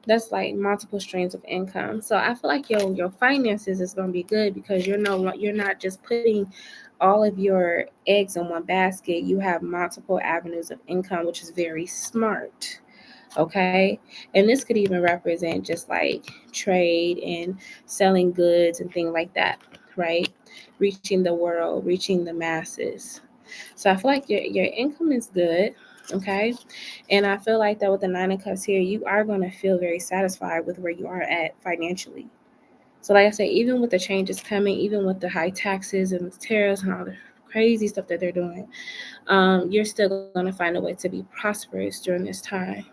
that's like multiple streams of income. So I feel like your finances is going to be good because you're not just putting all of your eggs in one basket. You have multiple avenues of income, which is very smart. Okay. And this could even represent just like trade and selling goods and things like that, right? Reaching the world, reaching the masses. So I feel like your income is good. Okay. And I feel like that with the 9 of Cups here, you are going to feel very satisfied with where you are at financially. So like I said, even with the changes coming, even with the high taxes and the tariffs and all the crazy stuff that they're doing, you're still going to find a way to be prosperous during this time.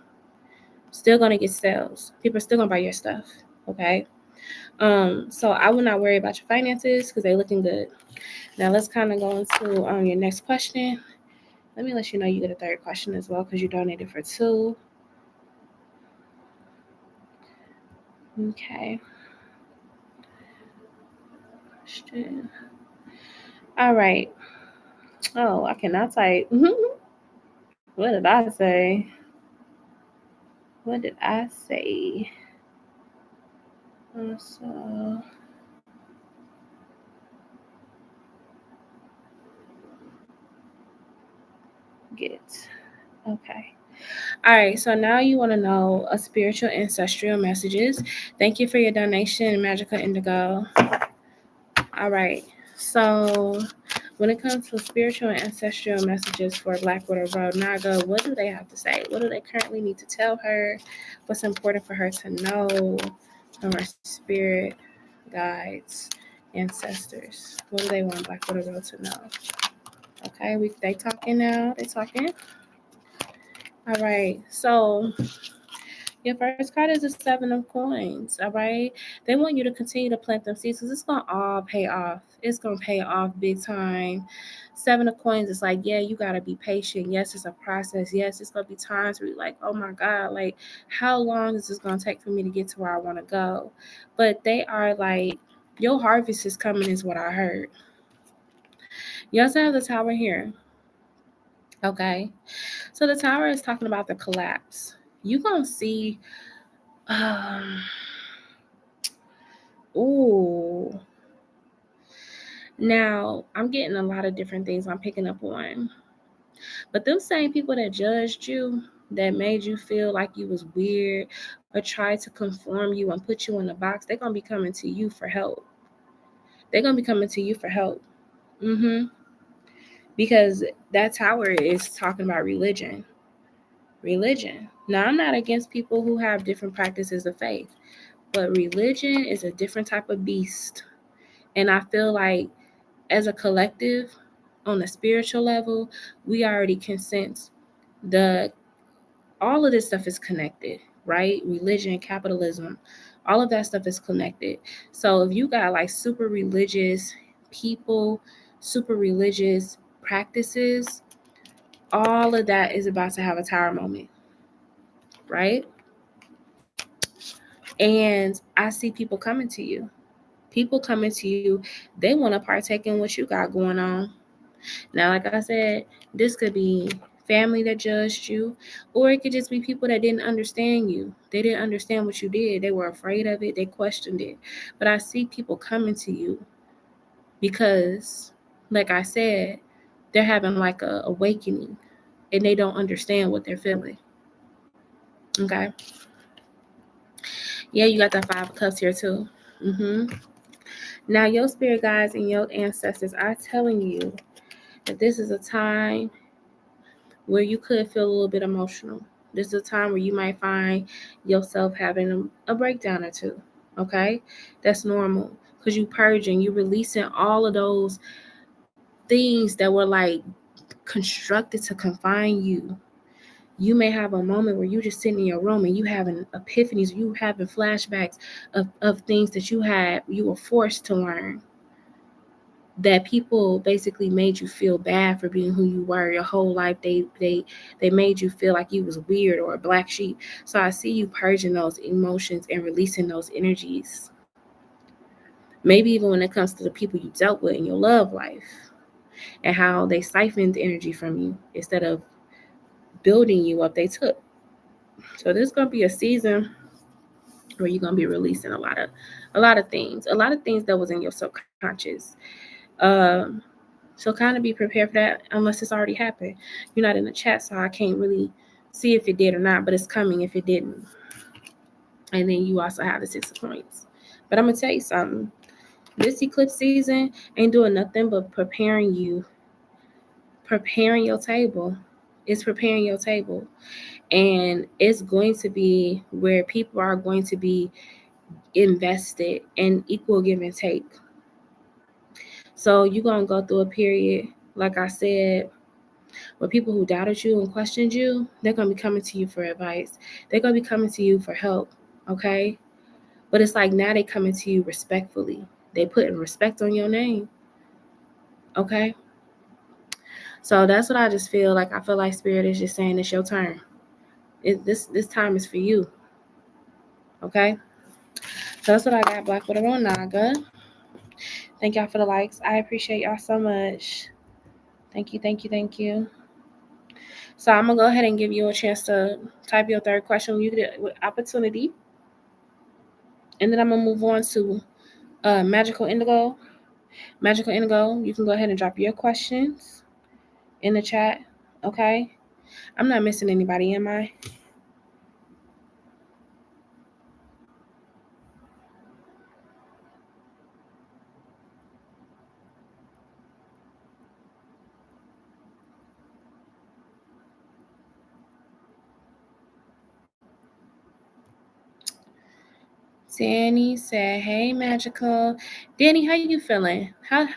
Still going to get sales. People are still going to buy your stuff. Okay. So I would not worry about your finances because they're looking good. Now let's kind of go into your next question. Let me let you know you get a third question as well because you donated for 2. Okay. All right. Oh, I cannot type. What did I say? What did I say? So get. Okay. All right. So now you want to know a spiritual ancestral messages. Thank you for your donation, Magical Indigo. All right. So when it comes to spiritual and ancestral messages for Blackwater Road Naga, what do they have to say? What do they currently need to tell her? What's important for her to know from her spirit guides, ancestors? What do they want Blackwater Road to know? Okay, they talking now. They talking. All right. So your first card is a 7 of coins. All right. They want you to continue to plant them seeds because it's gonna all pay off. It's gonna pay off big time. 7 of coins is like, yeah, you gotta be patient. Yes, it's a process. Yes, it's gonna be times where you're like, oh my God, like how long is this gonna take for me to get to where I wanna go? But they are like, your harvest is coming, is what I heard. You also have the tower here. Okay. So the tower is talking about the collapse. You're gonna see ooh. Now, I'm getting a lot of different things I'm picking up on. But them same people that judged you, that made you feel like you was weird or tried to conform you and put you in a box, they're going to be coming to you for help. They're going to be coming to you for help. Because that tower is talking about religion. Religion. Now, I'm not against people who have different practices of faith, but religion is a different type of beast. And I feel like as a collective, on the spiritual level, we already can sense all of this stuff is connected, right? Religion, capitalism, all of that stuff is connected. So if you got like super religious people, super religious practices, all of that is about to have a tower moment, right? And I see people coming to you. People coming to you, they want to partake in what you got going on. Now, like I said, this could be family that judged you, or it could just be people that didn't understand you. They didn't understand what you did. They were afraid of it. They questioned it. But I see people coming to you because, like I said, they're having like a awakening and they don't understand what they're feeling. Okay. Yeah, you got that 5 of Cups here too. Now, your spirit guides and your ancestors are telling you that this is a time where you could feel a little bit emotional. This is a time where you might find yourself having a breakdown or two. Okay? That's normal because you purging, you releasing all of those things that were like constructed to confine you. You may have a moment where you just sitting in your room and you having epiphanies, you having flashbacks of things that you were forced to learn, that people basically made you feel bad for being who you were your whole life. They made you feel like you was weird or a black sheep. So I see you purging those emotions and releasing those energies. Maybe even when it comes to the people you dealt with in your love life and how they siphoned energy from you instead of building you up, they took. So this is gonna be a season where you're gonna be releasing a lot of things that was in your subconscious. So kind of be prepared for that unless it's already happened. You're not in the chat, so I can't really see if it did or not, but it's coming if it didn't. And then you also have the 6 of Coins. But I'm going to tell you something. This eclipse season ain't doing nothing but preparing your table. It's preparing your table. And it's going to be where people are going to be invested in equal give and take. So you're going to go through a period, like I said, where people who doubted you and questioned you, they're going to be coming to you for advice. They're going to be coming to you for help, okay? But it's like now they coming to you respectfully. They putting respect on your name, okay? So that's what I just feel like. I feel like Spirit is just saying it's your turn. This time is for you, okay? So that's what I got, Black Widow on Naga. Thank y'all for the likes. I appreciate y'all so much. Thank you, thank you, thank you. So I'm gonna go ahead and give you a chance to type your third question. You get with opportunity, and then I'm gonna move on to Magical Indigo. Magical Indigo, you can go ahead and drop your questions in the chat. Okay, I'm not missing anybody, am I? Danny said, "Hey, Magical. Danny, how you feeling? How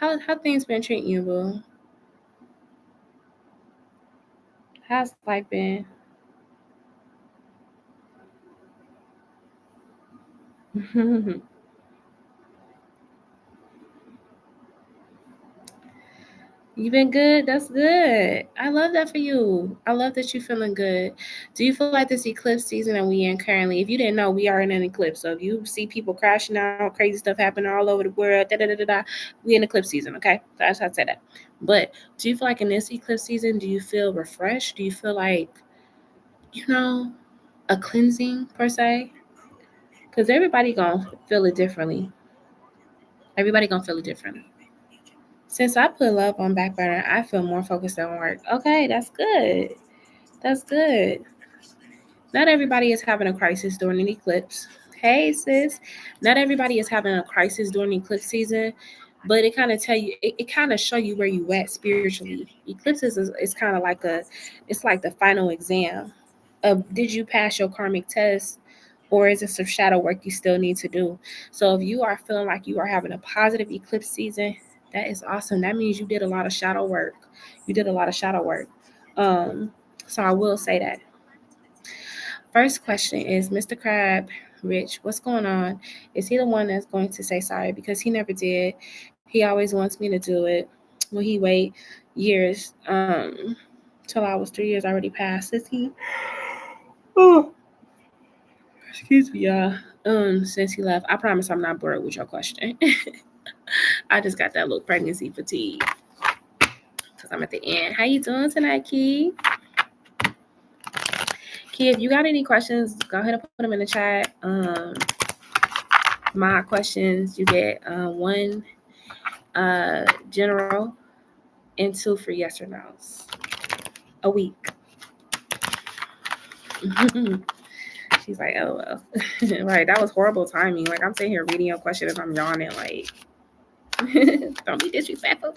things been treating you, boo? How's life been?" You been good? That's good. I love that for you. I love that you're feeling good. Do you feel like this eclipse season that we in currently? If you didn't know, we are in an eclipse. So if you see people crashing out, crazy stuff happening all over the world, we in eclipse season, okay? So that's how I say that. But do you feel like in this eclipse season, do you feel refreshed? Do you feel like, you know, a cleansing per se? Because everybody gonna feel it differently. Everybody gonna feel it differently. Since I put love on back burner, I feel more focused on work. Okay, that's good. That's good. Not everybody is having a crisis during an eclipse. Hey, sis. Not everybody is having a crisis during eclipse season, but it kind of tell you, it kind of show you where you at spiritually. Eclipses is kind of like it's like the final exam of did you pass your karmic test, or is it some shadow work you still need to do? So if you are feeling like you are having a positive eclipse season, that is awesome. That means you did a lot of shadow work. You did a lot of shadow work. Um, so I will say that. First question is Mr. Crab, Rich, what's going on? Is he the one that's going to say sorry? Because he never did. He always wants me to do it. Will he wait years? Till I was 3 years already passed. Is he? Oh, excuse me, y'all. Since he left, I promise I'm not bored with your question. I just got that little pregnancy fatigue because I'm at the end. How you doing tonight, Key? Key, if you got any questions, go ahead and put them in the chat. My questions, you get one general and two for yes or no's a week. She's like, oh well. Right, that was horrible timing. Like I'm sitting here reading your question and I'm yawning. Like, don't be disrespectful.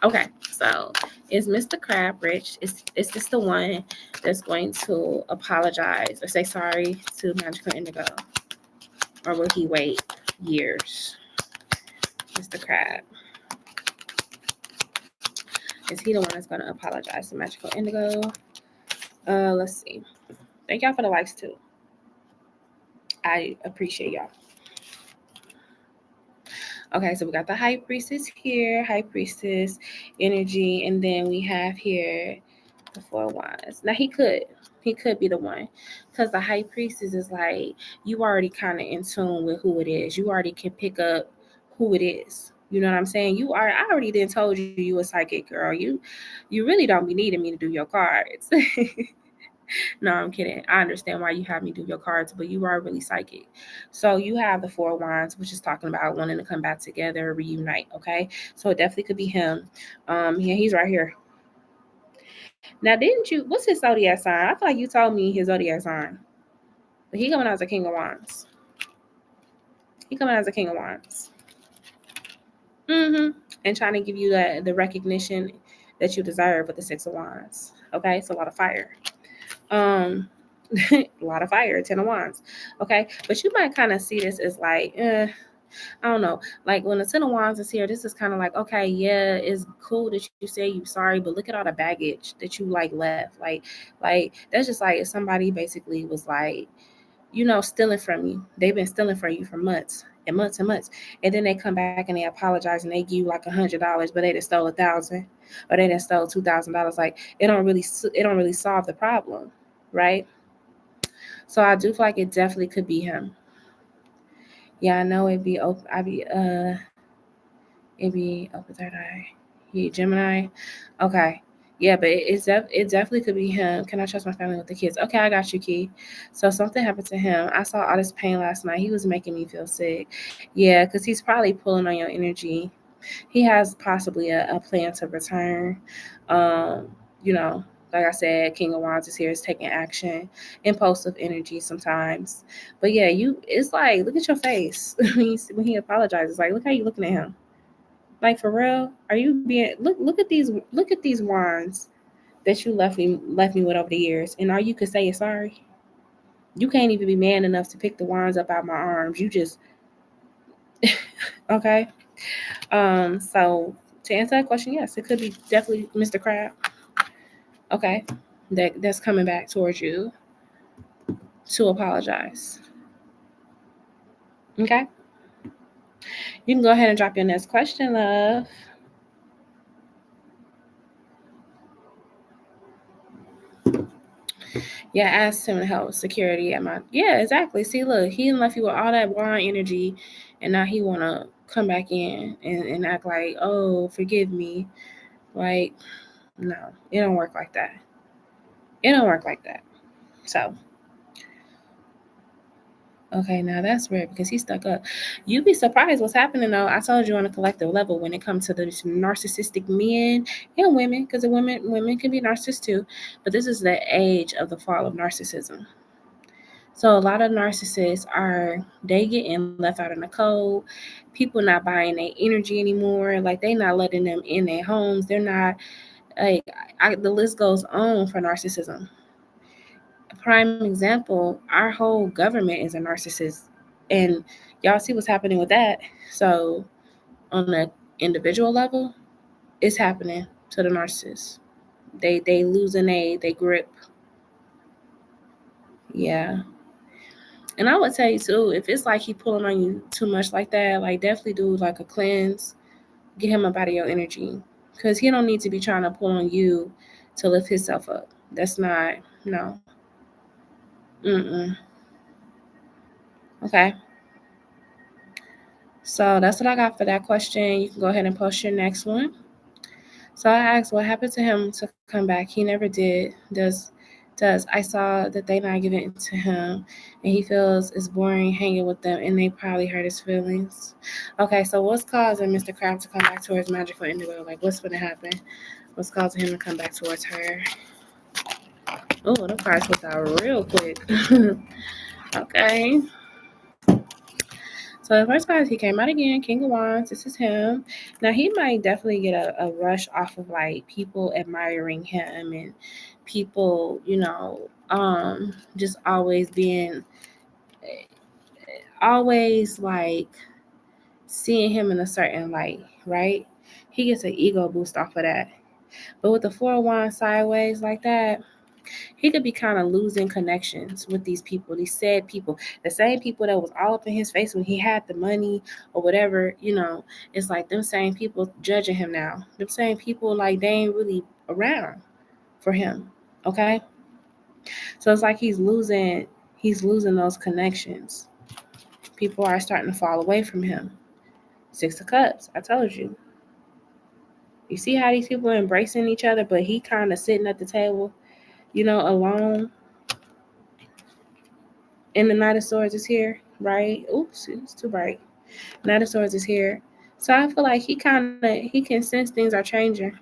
Okay, so is Mr. Crab Rich? Is this the one that's going to apologize or say sorry to Magical Indigo, or will he wait years? Mr. Crab. Is he the one that's going to apologize to Magical Indigo? Let's see. Thank y'all for the likes too. I appreciate y'all. Okay, so we got the High Priestess here, High Priestess energy, and then we have here the Four Wands. Now he could be the one, because the High Priestess is like you already kind of in tune with who it is. You already can pick up who it is. You know what I'm saying? I already then told you a psychic girl. You really don't be needing me to do your cards. No, I'm kidding. I understand why you have me do your cards, but you are really psychic. So you have the Four Wands, which is talking about wanting to come back together, reunite. Okay, so it definitely could be him. Yeah, he's right here. Now, didn't you? What's his zodiac sign? I feel like you told me his zodiac sign. But he coming out as a King of Wands. He coming out as a King of Wands. And trying to give you the recognition that you deserve with the Six of Wands. Okay, it's a lot of fire. a lot of fire, 10 of Wands. Okay. But you might kind of see this as like, I don't know. Like when the Ten of Wands is here, this is kind of like, okay, yeah, it's cool that you say you sorry, but look at all the baggage that you like left. Like that's just like if somebody basically was like, stealing from you. They've been stealing from you for months and months and months, and then they come back and they apologize and they give you like $100, but they just stole 1,000, or they just stole $2,000. Like it don't really solve the problem, right? So I do feel like it definitely could be him. Yeah, I know it'd be open. It'd be open third eye. He Gemini. Okay. Yeah, but it definitely could be him. Can I trust my family with the kids? Okay, I got you, Key. So something happened to him. I saw all this pain last night. He was making me feel sick. Yeah, because he's probably pulling on your energy. He has possibly a plan to return. Um, you know, like I said, King of Wands is here, is taking action, impulsive energy sometimes. But yeah, it's like, look at your face when he apologizes. Like, look how you looking at him. Like for real, are you being look at these wands that you left me with over the years, and all you could say is sorry. You can't even be man enough to pick the wands up out my arms. You just okay. So to answer that question, yes, it could be definitely Mr. Crab. Okay, that's coming back towards you to apologize. Okay, you can go ahead and drop your next question, love. Yeah, asked him to help security at my. Yeah, exactly. See, look, he done left you with all that blind energy, and now he wanna come back in and act like, oh, forgive me. Like, no, it don't work like that. It don't work like that. So, okay, now that's weird because he stuck up. You'd be surprised what's happening though. I told you on a collective level when it comes to the narcissistic men and women, because the women can be narcissists too. But this is the age of the fall of narcissism. So a lot of narcissists they getting left out in the cold. People not buying their energy anymore. Like they not letting them in their homes. They're not like the list goes on for narcissism. A prime example, our whole government is a narcissist, and y'all see what's happening with that. So on the individual level, it's happening to the narcissists. They losing they grip. Yeah. And I would tell you too, if it's like he pulling on you too much like that, like definitely do like a cleanse, get him up out of your energy, because he don't need to be trying to pull on you to lift himself up. That's not no. Mm-mm. Okay. So that's what I got for that question. You can go ahead and post your next one. So I asked what happened to him to come back. He never did. Does I saw that they not giving it to him, and he feels it's boring hanging with them, and they probably hurt his feelings. Okay, so what's causing Mr. Crab to come back towards Magical Indigo? Like what's gonna happen? What's causing him to come back towards her? Oh, the cards flipped out real quick. Okay. So the first card he came out again, King of Wands. This is him. Now he might definitely get a rush off of like people admiring him and people, just always like seeing him in a certain light, right? He gets an ego boost off of that. But with the Four of Wands sideways like that, he could be kind of losing connections with these people, these sad people, the same people that was all up in his face when he had the money or whatever. It's like them same people judging him now. Them same people like they ain't really around for him. Okay, so it's like he's losing those connections. People are starting to fall away from him. Six of Cups. I told you. You see how these people are embracing each other, but he kind of sitting at the table, alone. And the Knight of Swords is here, right? Oops, it's too bright. Knight of Swords is here. So I feel like he can sense things are changing.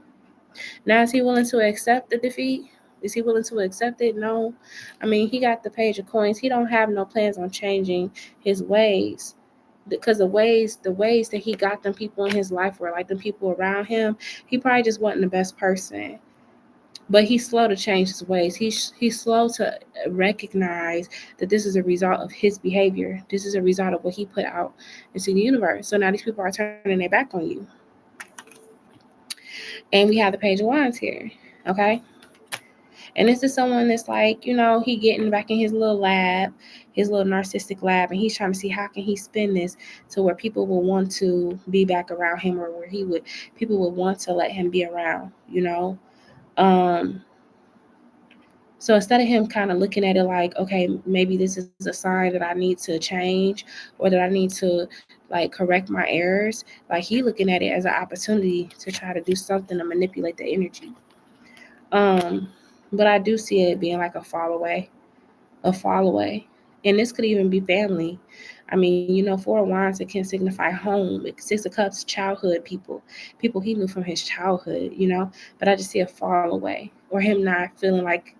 Now is he willing to accept the defeat? Is he willing to accept it? No. I mean, he got the Page of Coins. He don't have no plans on changing his ways. Because the ways that he got them people in his life were like them people around him. He probably just wasn't the best person. but he's slow to change his ways. He's slow to recognize that this is a result of his behavior. This is a result of what he put out into the universe. So now these people are turning their back on you. And we have the Page of Wands here. Okay. And this is someone that's like, he getting back in his little lab, his little narcissistic lab, and he's trying to see how can he spin this to where people will want to be back around him, or where people would want to let him be around, Um, so instead of him kind of looking at it like, okay, maybe this is a sign that I need to change, or that I need to like correct my errors, like he looking at it as an opportunity to try to do something to manipulate the energy. Um, but I do see it being like a fall away. And this could even be family. I mean, Four of Wands, it can signify home. Six of Cups, childhood people he knew from his childhood. But I just see a fall away, or him not feeling like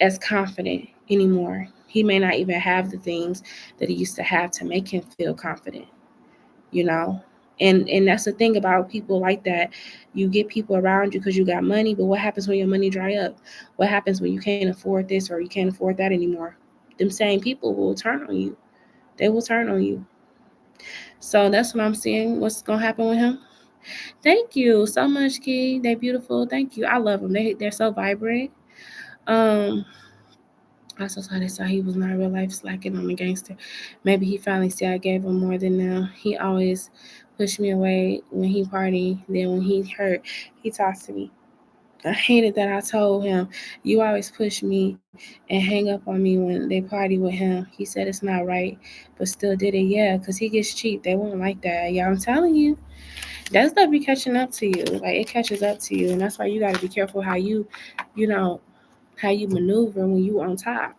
as confident anymore. He may not even have the things that he used to have to make him feel confident, you know? And that's the thing about people like that. You get people around you because you got money, but what happens when your money dry up? What happens when you can't afford this or you can't afford that anymore? Them same people will turn on you. They will turn on you. So that's what I'm seeing. What's gonna happen with him? Thank you so much, Key. They beautiful. Thank you. I love them. They're so vibrant. Um, I also saw he was not real life slacking on the gangster. Maybe he finally see I gave him more than them. He always pushed me away when he party. Then when he hurt, he talks to me. I hated that I told him, you always push me and hang up on me when they party with him. He said it's not right, but still did it. Yeah, because he gets cheap. They won't like that. Yeah, I'm telling you. That stuff be catching up to you. Like, it catches up to you. And that's why you got to be careful you know, how you maneuver when you on top.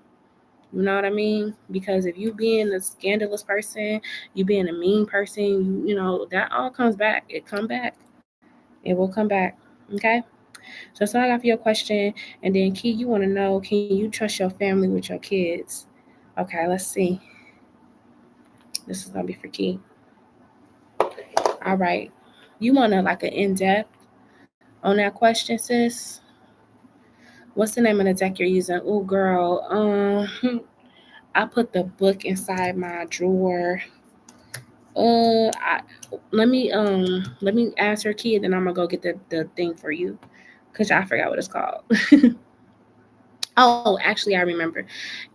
You know what I mean? Because if you being a scandalous person, you being a mean person, that all comes back. It come back. It will come back. Okay? So that's all I got for your question. And then Key, you want to know, can you trust your family with your kids? Okay, let's see. This is gonna be for Key. All right. You want to like an in-depth on that question, sis? What's the name of the deck you're using? Oh girl. I put the book inside my drawer. Let me answer Key, and then I'm gonna go get the thing for you, cause I forgot what it's called. Oh, actually, I remember.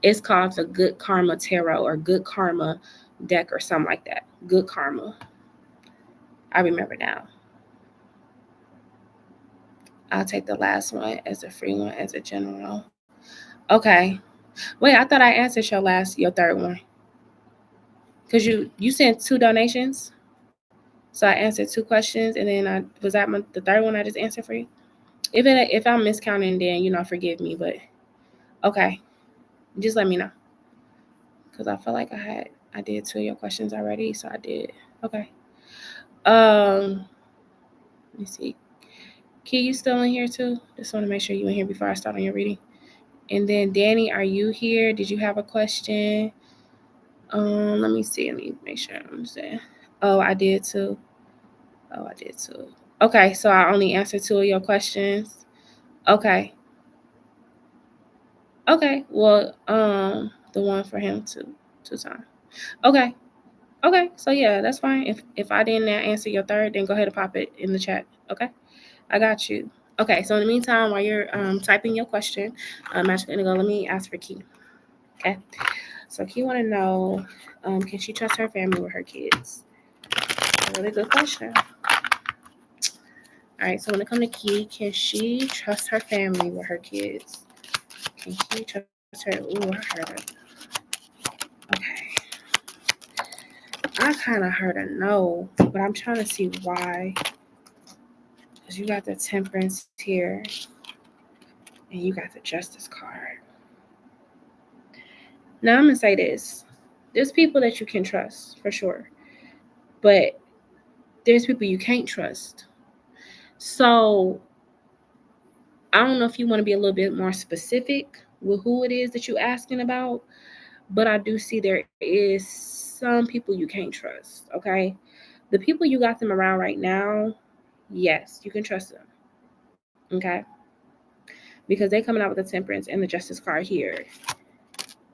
It's called the Good Karma Tarot, or Good Karma deck, or something like that. Good Karma. I remember now. I'll take the last one as a free one, as a general. Okay. Wait, I thought I answered your third one. Cause you sent 2 donations, so I answered 2 questions, and then the third one I just answered for you. If I'm miscounting, then forgive me. But okay, just let me know, because I feel like I did 2 of your questions already, so I did. Okay. Let me see. Key, you still in here too? Just want to make sure you in here before I start on your reading. And then Danny, are you here? Did you have a question? Let me see. Let me make sure I understand. Oh, I did too. Okay, so I only answered 2 of your questions. Okay. Okay. Well, the one for him two times. Okay. Okay. So yeah, that's fine. If I didn't answer your third, then go ahead and pop it in the chat. Okay. I got you. Okay. So in the meantime, while you're typing your question, Magic Indigo, let me ask for Key. Okay. So Key want to know, can she trust her family with her kids? A really good question. All right. So when it comes to Key, can she trust her family with her kids? Can she trust her? Ooh, I heard it. Okay. I kind of heard a no, but I'm trying to see why. Because you got the Temperance here, and you got the Justice card. Now I'm going to say this. There's people that you can trust, for sure. But there's people you can't trust. So I don't know if you want to be a little bit more specific with who it is that you're asking about. But I do see there is some people you can't trust, okay? The people you got them around right now, yes, you can trust them, okay? because they're coming out with the Temperance and the Justice card here.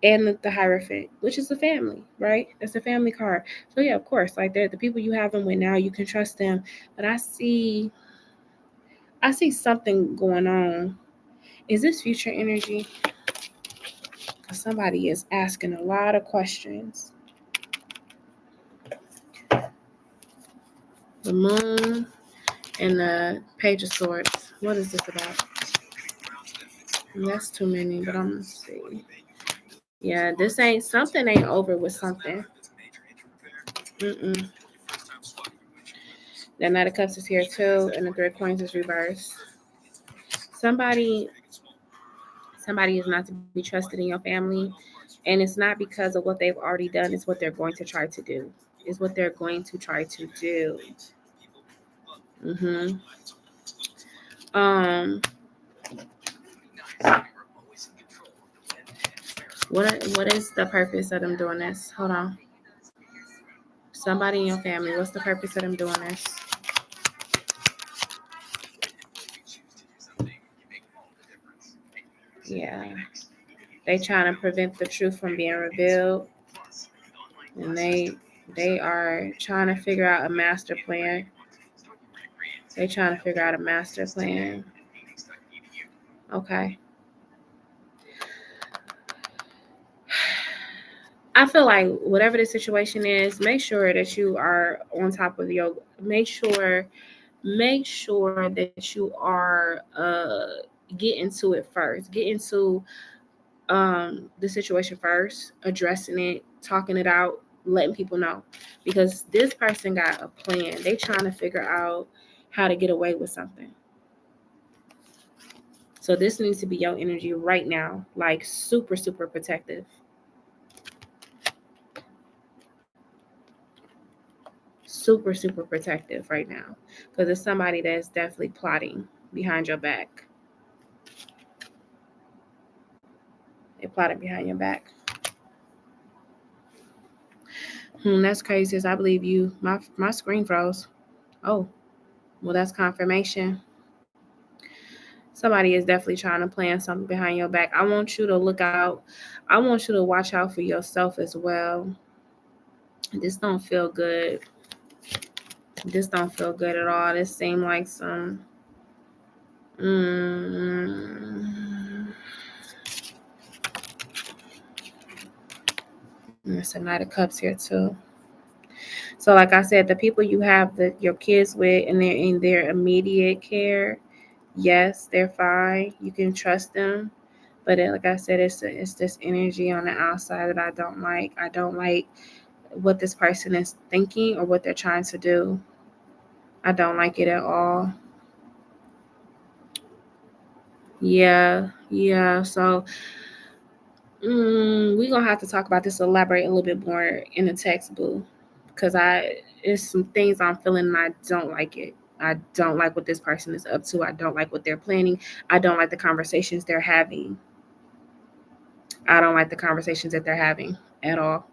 And the Hierophant, which is the family, right? That's a family card. So yeah, of course, like they're the people you have them with now, you can trust them. But I see something going on. Is this future energy? Because somebody is asking a lot of questions. The Moon and the Page of Swords. What is this about? That's too many, but I'm gonna see. Yeah, this something ain't over with something. The Knight of Cups is here too, and the Three of Coins is reversed. Somebody is not to be trusted in your family, and it's not because of what they've already done. It's what they're going to try to do. What is the purpose of them doing this? Hold on. Somebody in your family, what's the purpose of them doing this? Yeah. They trying to prevent the truth from being revealed. And they are trying to figure out a master plan. Okay. I feel like whatever the situation is, make sure that you are on top of your. Make sure that you are get into it first. Get into the situation first, addressing it, talking it out, letting people know, because this person got a plan. They trying to figure out how to get away with something. So this needs to be your energy right now, like super, super protective. Super, super protective right now, because it's somebody that's definitely plotting behind your back. They plotted behind your back. That's crazy. I believe you. My screen froze. Oh, well, that's confirmation. Somebody is definitely trying to plan something behind your back. I want you to look out. I want you to watch out for yourself as well. This don't feel good. This don't feel good at all. This seems like some... There's a Knight of Cups here too. So like I said, the people you have your kids with and they're in their immediate care, yes, they're fine. You can trust them. But like I said, it's this energy on the outside that I don't like. I don't like what this person is thinking or what they're trying to do. I don't like it at all. Yeah. So we're going to have to talk about this, elaborate a little bit more in the text, boo. Because it's some things I'm feeling and I don't like it. I don't like what this person is up to. I don't like what they're planning. I don't like the conversations they're having. I don't like the conversations that they're having at all.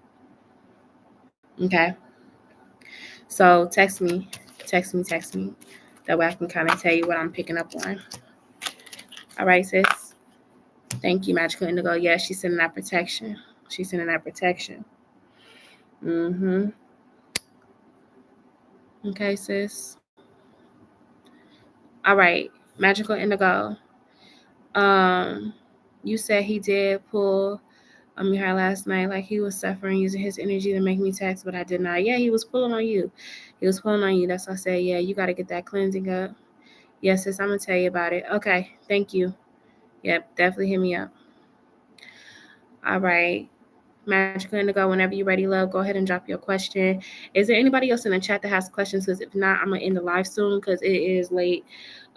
Okay. So text me. That way I can kind of tell you what I'm picking up on. All right, sis. Thank you, Magical Indigo. Yeah, she's sending that protection. Okay, sis. All right, Magical Indigo. You said he did pull on me her last night, like he was suffering using his energy to make me text, but I did not. Yeah, he was pulling on you. That's why I said, yeah, you got to get that cleansing up. Yes, sis, I'm going to tell you about it. Okay, thank you. Yep, definitely hit me up. All right. Magical Indigo, whenever you're ready, love, go ahead and drop your question. Is there anybody else in the chat that has questions? Because if not, I'm going to end the live soon because it is late.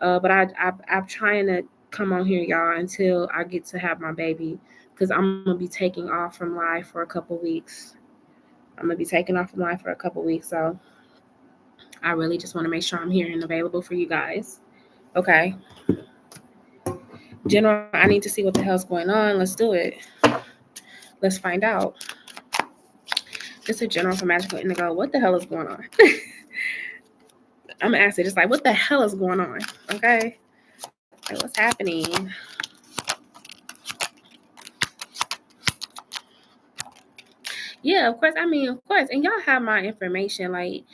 But I'm trying to come on here, y'all, until I get to have my baby, because I'm going to be taking off from live for a couple weeks. So I really just want to make sure I'm here and available for you guys. Okay. General, I need to see what the hell's going on. Let's do it. Let's find out. It's a general for Magical Indigo. What the hell is going on? I'm going to ask it just like, what the hell is going on? Okay. Like, what's happening? Yeah, of course. I mean, of course. And y'all have my information. Like,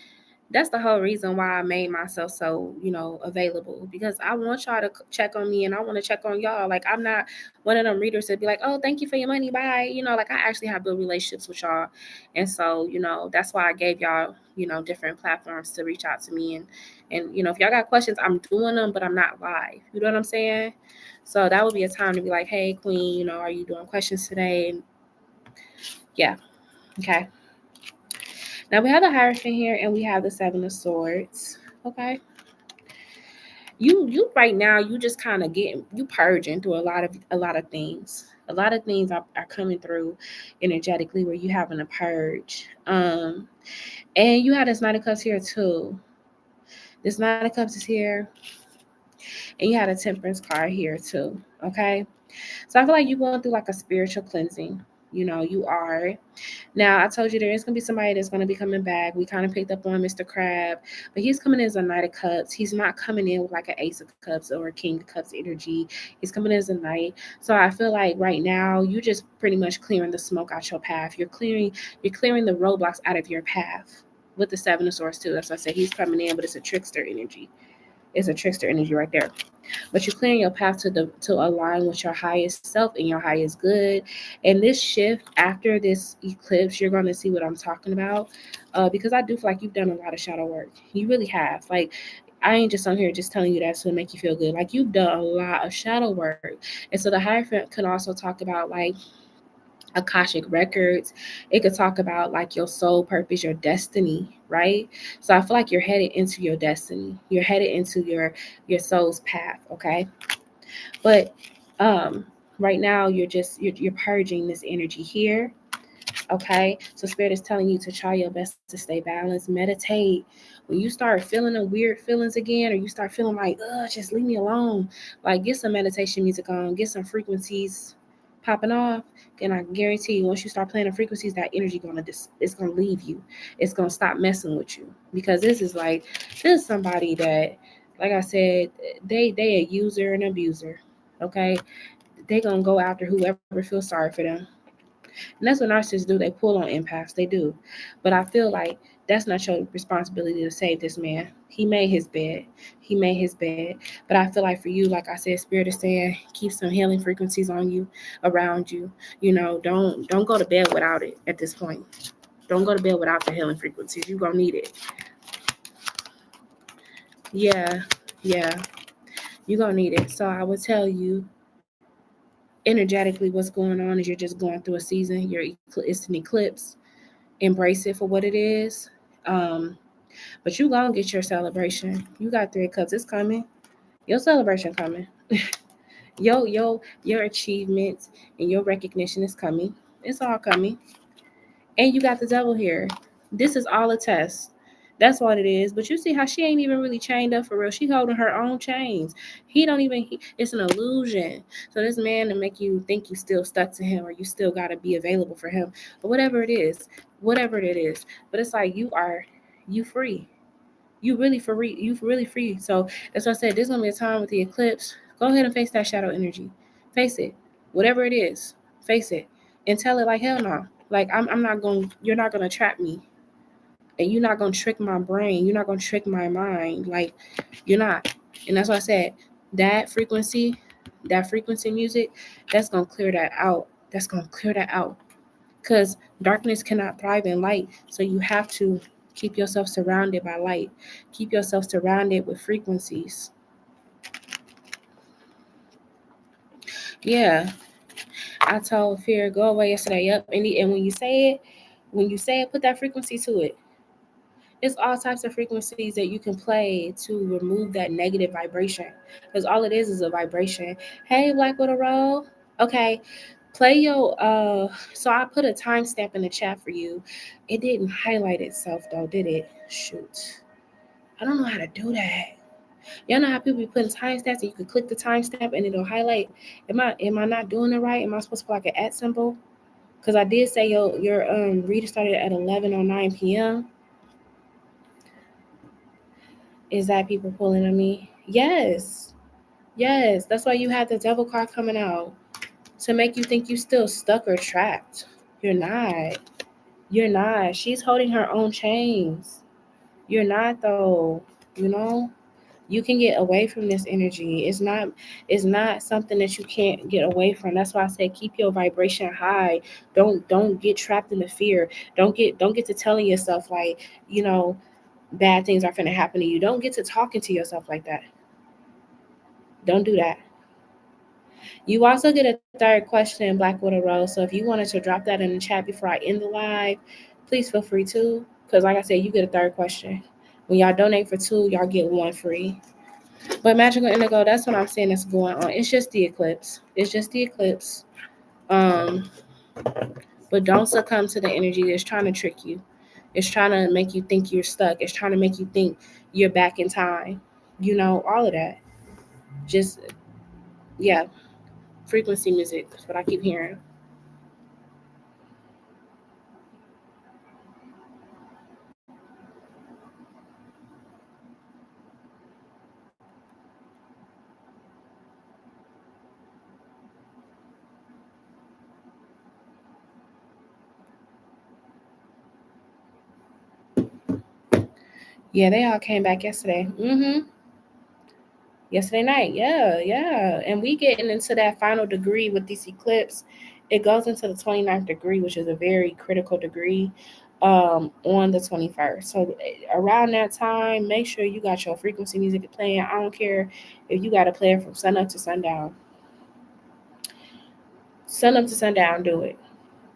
that's the whole reason why I made myself so, available, because I want y'all to check on me and I want to check on y'all. Like, I'm not one of them readers that be like, oh, thank you for your money. Bye. Like, I actually have built relationships with y'all. And so, that's why I gave y'all, different platforms to reach out to me. And, if y'all got questions, I'm doing them, but I'm not live. You know what I'm saying? So that would be a time to be like, hey, Queen, are you doing questions today? And yeah. Okay. Now we have the Hierophant here and we have the Seven of Swords. Okay. You right now, you just kind of you purging through a lot of things. A lot of things are coming through energetically where you having a purge. And you have this Knight of Cups here too. This Knight of Cups is here. And you had a Temperance card here too. Okay. So I feel like you're going through like a spiritual cleansing. You are. Now, I told you there is going to be somebody that's going to be coming back. We kind of picked up on Mr. Crab, but he's coming in as a Knight of Cups. He's not coming in with like an Ace of Cups or a King of Cups energy. He's coming in as a Knight. So I feel like right now you just pretty much clearing the smoke out your path. You're clearing the roadblocks out of your path with the Seven of Swords too. That's why I said he's coming in, but it's a trickster energy. It's a trickster energy right there. But you're clearing your path to align with your highest self and your highest good. And this shift after this eclipse, you're going to see what I'm talking about, because I do feel like you've done a lot of shadow work. You really have. Like, I ain't just on here just telling you that to make you feel good. Like, you've done a lot of shadow work. And so the Hierophant can also talk about like Akashic records. It could talk about like your soul purpose, your destiny, right? So I feel like you're headed into your destiny. You're headed into your soul's path, okay? But right now you're purging this energy here. Okay, so Spirit is telling you to try your best to stay balanced. Meditate. When you start feeling the weird feelings again, or you start feeling like, just leave me alone, like get some meditation music on, get some frequencies popping off, and I guarantee you, once you start playing the frequencies, that energy it's gonna leave you. It's gonna stop messing with you, because this is somebody that, like I said, they a user and abuser. Okay, they gonna go after whoever feels sorry for them. And that's what narcissists do. They pull on empaths. They do. But I feel like that's not your responsibility to save this man. He made his bed. He made his bed. But I feel like for you, like I said, Spirit is saying, keep some healing frequencies on you, around you. Don't go to bed without it at this point. Don't go to bed without the healing frequencies. You're gonna need it. Yeah, yeah. You're gonna need it. So I would tell you energetically what's going on is you're just going through a season. It's an eclipse. Embrace it for what it is. But you gonna get your celebration. You got 3 cups. It's coming. Your celebration coming. Your achievements and your recognition is coming. It's all coming. And you got the devil here. This is all a test. That's what it is. But you see how she ain't even really chained up for real. She holding her own chains. He don't even. It's an illusion. So this man to make you think you still stuck to him, or you still gotta be available for him, or whatever it is, whatever it is. But it's like you free. You really free. You really free. So that's what I said. There's gonna be a time with the eclipse. Go ahead and face that shadow energy. Face it. Whatever it is, face it and tell it like hell no. Like I'm not going. You're not gonna trap me, and you're not gonna trick my brain. You're not gonna trick my mind. Like you're not. And that's why I said that frequency music, that's gonna clear that out. That's gonna clear that out. Because darkness cannot thrive in light. So you have to keep yourself surrounded by light. Keep yourself surrounded with frequencies. Yeah. I told fear go away yesterday. Yep. And when you say it, put that frequency to it. It's all types of frequencies that you can play to remove that negative vibration. Because all it is a vibration. Hey, Black Widow Roll. Okay. Play your so I put a timestamp in the chat for you. It didn't highlight itself though, did it? Shoot. I don't know how to do that. Y'all know how people be putting timestamps and you can click the timestamp and it'll highlight. Am I not doing it right? Am I supposed to put like an at symbol? Because I did say your reader started at 11:09 p.m. Is that people pulling on me? Yes. Yes. That's why you had the devil card coming out, to make you think you still stuck or trapped. You're not. You're not. She's holding her own chains. You're not though. You know? You can get away from this energy. It's not something that you can't get away from. That's why I say keep your vibration high. Don't get trapped in the fear. Don't get to telling yourself like, you know, bad things are gonna happen to you. Don't get to talking to yourself like that. Don't do that. You also get a third question, Black Widow Rose. So if you wanted to drop that in the chat before I end the live, please feel free to. Because like I said, you get a third question. When y'all donate for two, y'all get one free. But Magical Indigo, that's what I'm saying that's going on. It's just the eclipse. It's just the eclipse. Um, but don't succumb to the energy that's trying to trick you. It's trying to make you think you're stuck. It's trying to make you think you're back in time. You know, all of that. Just yeah, frequency music. That's what I keep hearing. Yeah, they all came back yesterday. Yesterday night. Yeah, yeah. And we getting into that final degree with this eclipse. It goes into the 29th degree, which is a very critical degree, on the 21st. So around that time, make sure you got your frequency music playing. I don't care if you got to play it from sun up to sundown. Sun up to sundown, do it.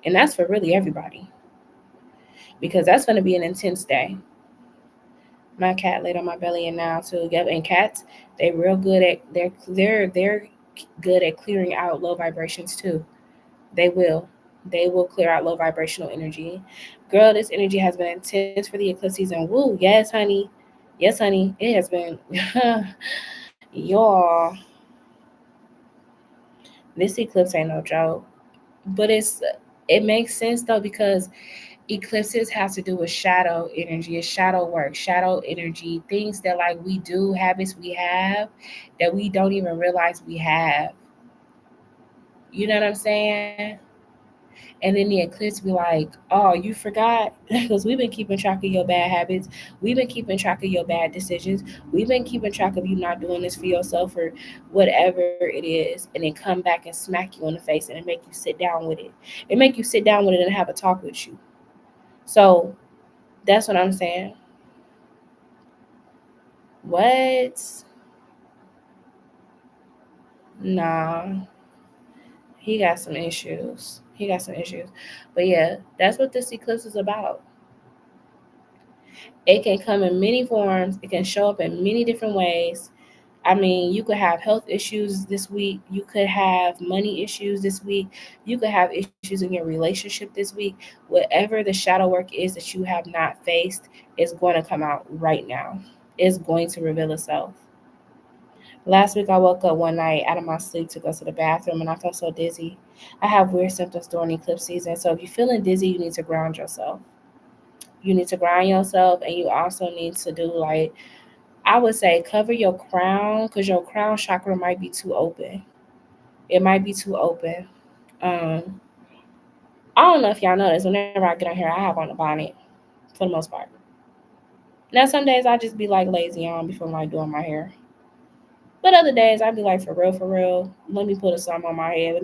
And that's for really everybody because that's going to be an intense day. My cat laid on my belly and now too. Yep, and cats, they real good at they're good at clearing out low vibrations too. They will. They will clear out low vibrational energy. Girl, this energy has been intense for the eclipse season. Woo, yes, honey. Yes, honey. It has been y'all. This eclipse ain't no joke. But it makes sense though because eclipses have to do with shadow energy, it's shadow work, shadow energy, things that like we do, habits we have that we don't even realize we have. You know what I'm saying? And then the eclipse be like, oh, you forgot? Because we've been keeping track of your bad habits. We've been keeping track of your bad decisions. We've been keeping track of you not doing this for yourself or whatever it is. And then come back and smack you in the face and make you sit down with it. It make you sit down with it and have a talk with you. So that's what I'm saying. What? Nah, he got some issues. He got some issues. But yeah, that's what this eclipse is about. It can come in many forms, it can show up in many different ways. I mean, you could have health issues this week. You could have money issues this week. You could have issues in your relationship this week. Whatever the shadow work is that you have not faced is going to come out right now. It's going to reveal itself. Last week, I woke up one night out of my sleep to go to the bathroom and I felt so dizzy. I have weird symptoms during eclipse season. So if you're feeling dizzy, you need to ground yourself. You need to ground yourself and you also need to do like, I would say cover your crown because your crown chakra might be too open. It might be too open. Um, I don't know if y'all know this. Whenever I get on here, I have on a bonnet for the most part. Now, some days I just be like lazy on before like doing my hair. But other days I'd be like, for real, let me put a something on my head.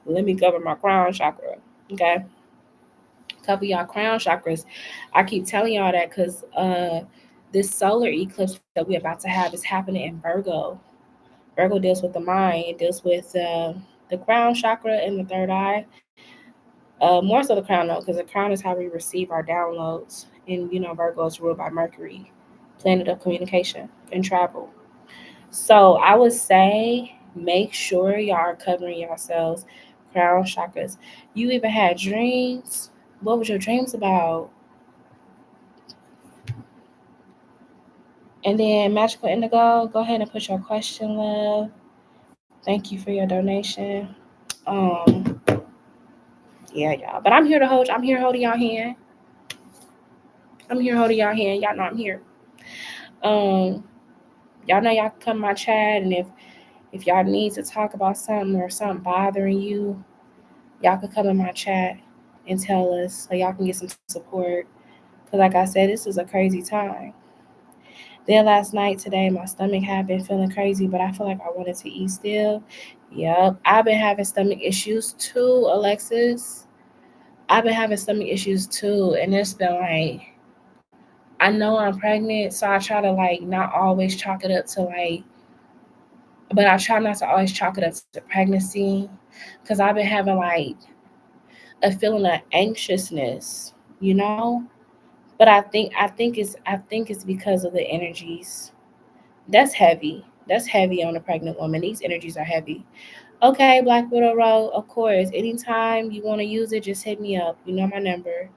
Let me cover my crown chakra. Okay. Cover y'all crown chakras. I keep telling y'all that because this solar eclipse that we're about to have is happening in Virgo. Virgo deals with the mind, it deals with the crown chakra and the third eye. More so the crown though, because the crown is how we receive our downloads. And you know, Virgo is ruled by Mercury, planet of communication and travel. So I would say make sure y'all are covering yourselves, crown chakras. You even had dreams. What was your dreams about? And then Magical Indigo, go ahead and put your question, love. Thank you for your donation. Um, yeah, y'all. But I'm here to hold. I'm here holding y'all hand. I'm here holding y'all hand. Y'all know I'm here. Um, y'all know y'all can come to my chat, and if y'all need to talk about something or something bothering you, y'all can come in my chat. and tell us so y'all can get some support. Because, like I said, this was a crazy time. Then last night, today, my stomach had been feeling crazy, but I feel like I wanted to eat still. Yep, I've been having stomach issues too, Alexis. I've been having stomach issues too, and it's been like, I know I'm pregnant, so I try to like not always chalk it up to like, but I try not to always chalk it up to pregnancy, because I've been having like a feeling of anxiousness, you know. But I think it's because of the energies. That's heavy. That's heavy on a pregnant woman. These energies are heavy. Okay, Black Widow Road, of course. Anytime you want to use it, just hit me up. You know my number.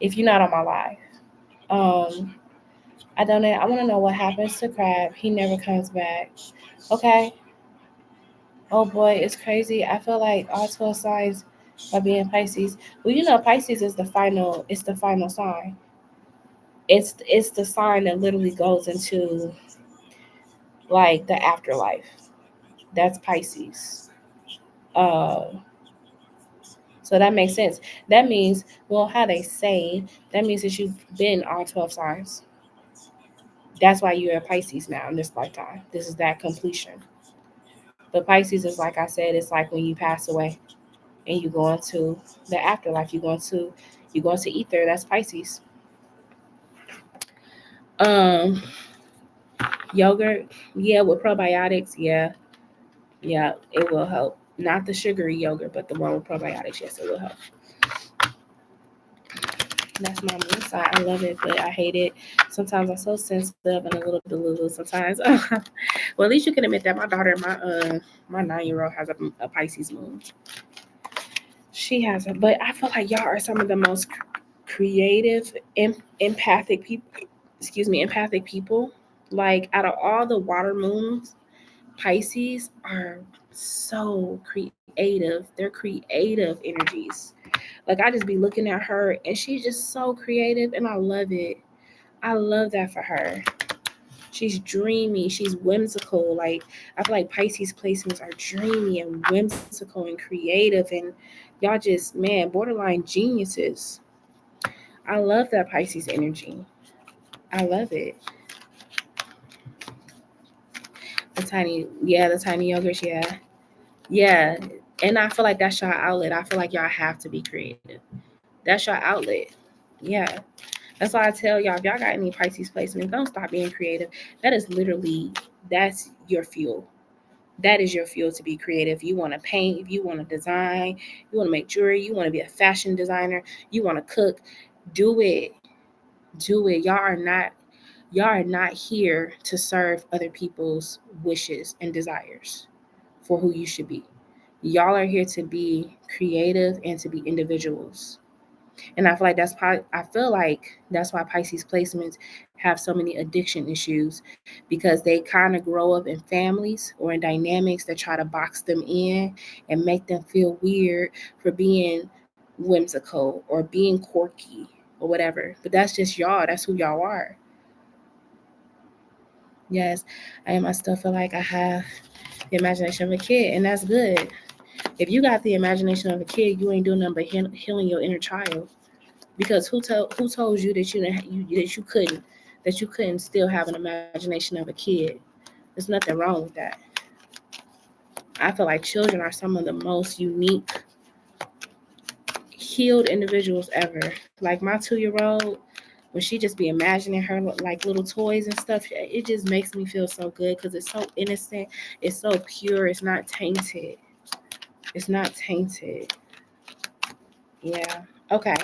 If you're not on my live. Um, I don't know. I want to know what happens to Crab. He never comes back. Okay. Oh boy, it's crazy. I feel like all 12 signs are being Pisces. Well, you know, Pisces is the final. It's the final sign. It's the sign that literally goes into like the afterlife. That's Pisces. Uh, so that makes sense. That means, well, how they say that means that you've been all 12 signs. That's why you're a Pisces now in this lifetime. This is that completion. But Pisces is like I said, it's like when you pass away and you go into the afterlife. You go into ether. That's Pisces. Um, Yogurt, yeah, with probiotics, yeah, yeah, it will help. Not the sugary yogurt, but the one with probiotics. Yes, it will help. That's my moon side. I love it, but I hate it. Sometimes I'm so sensitive and a little delulu. Sometimes, well, at least you can admit that my 9-year-old has a Pisces moon. She has it, but I feel like y'all are some of the most creative, empathic people. Excuse me, empathic people. Like out of all the water moons, Pisces are so creative. They're creative energies. Like I just be looking at her and she's just so creative and I love it. I love that for her. She's dreamy, she's whimsical. Like I feel like Pisces placements are dreamy and whimsical and creative and y'all just man, borderline geniuses. I love that Pisces energy. I love it. The tiny yogurts, yeah. Yeah. And I feel like that's your outlet. I feel like y'all have to be creative. That's your outlet. Yeah. That's why I tell y'all, if y'all got any Pisces placements, don't stop being creative. That is literally, that's your fuel. That is your fuel to be creative. You want to paint, if you want to design, you want to make jewelry, you want to be a fashion designer, you want to cook, do it. Do it. Y'all are not here to serve other people's wishes and desires for who you should be. Y'all are here to be creative and to be individuals. And I feel like that's why Pisces placements have so many addiction issues because they kind of grow up in families or in dynamics that try to box them in and make them feel weird for being whimsical or being quirky or whatever. But that's just y'all. That's who y'all are. Yes, I still feel like I have the imagination of a kid, and that's good. If you got the imagination of a kid, you ain't doing nothing but healing your inner child. Because who told you that you couldn't still have an imagination of a kid? There's nothing wrong with that. I feel like children are some of the most unique, healed individuals ever. Like my 2-year-old, when she just be imagining her like little toys and stuff, it just makes me feel so good because it's so innocent, it's so pure, it's not tainted. It's not tainted. Yeah. Okay.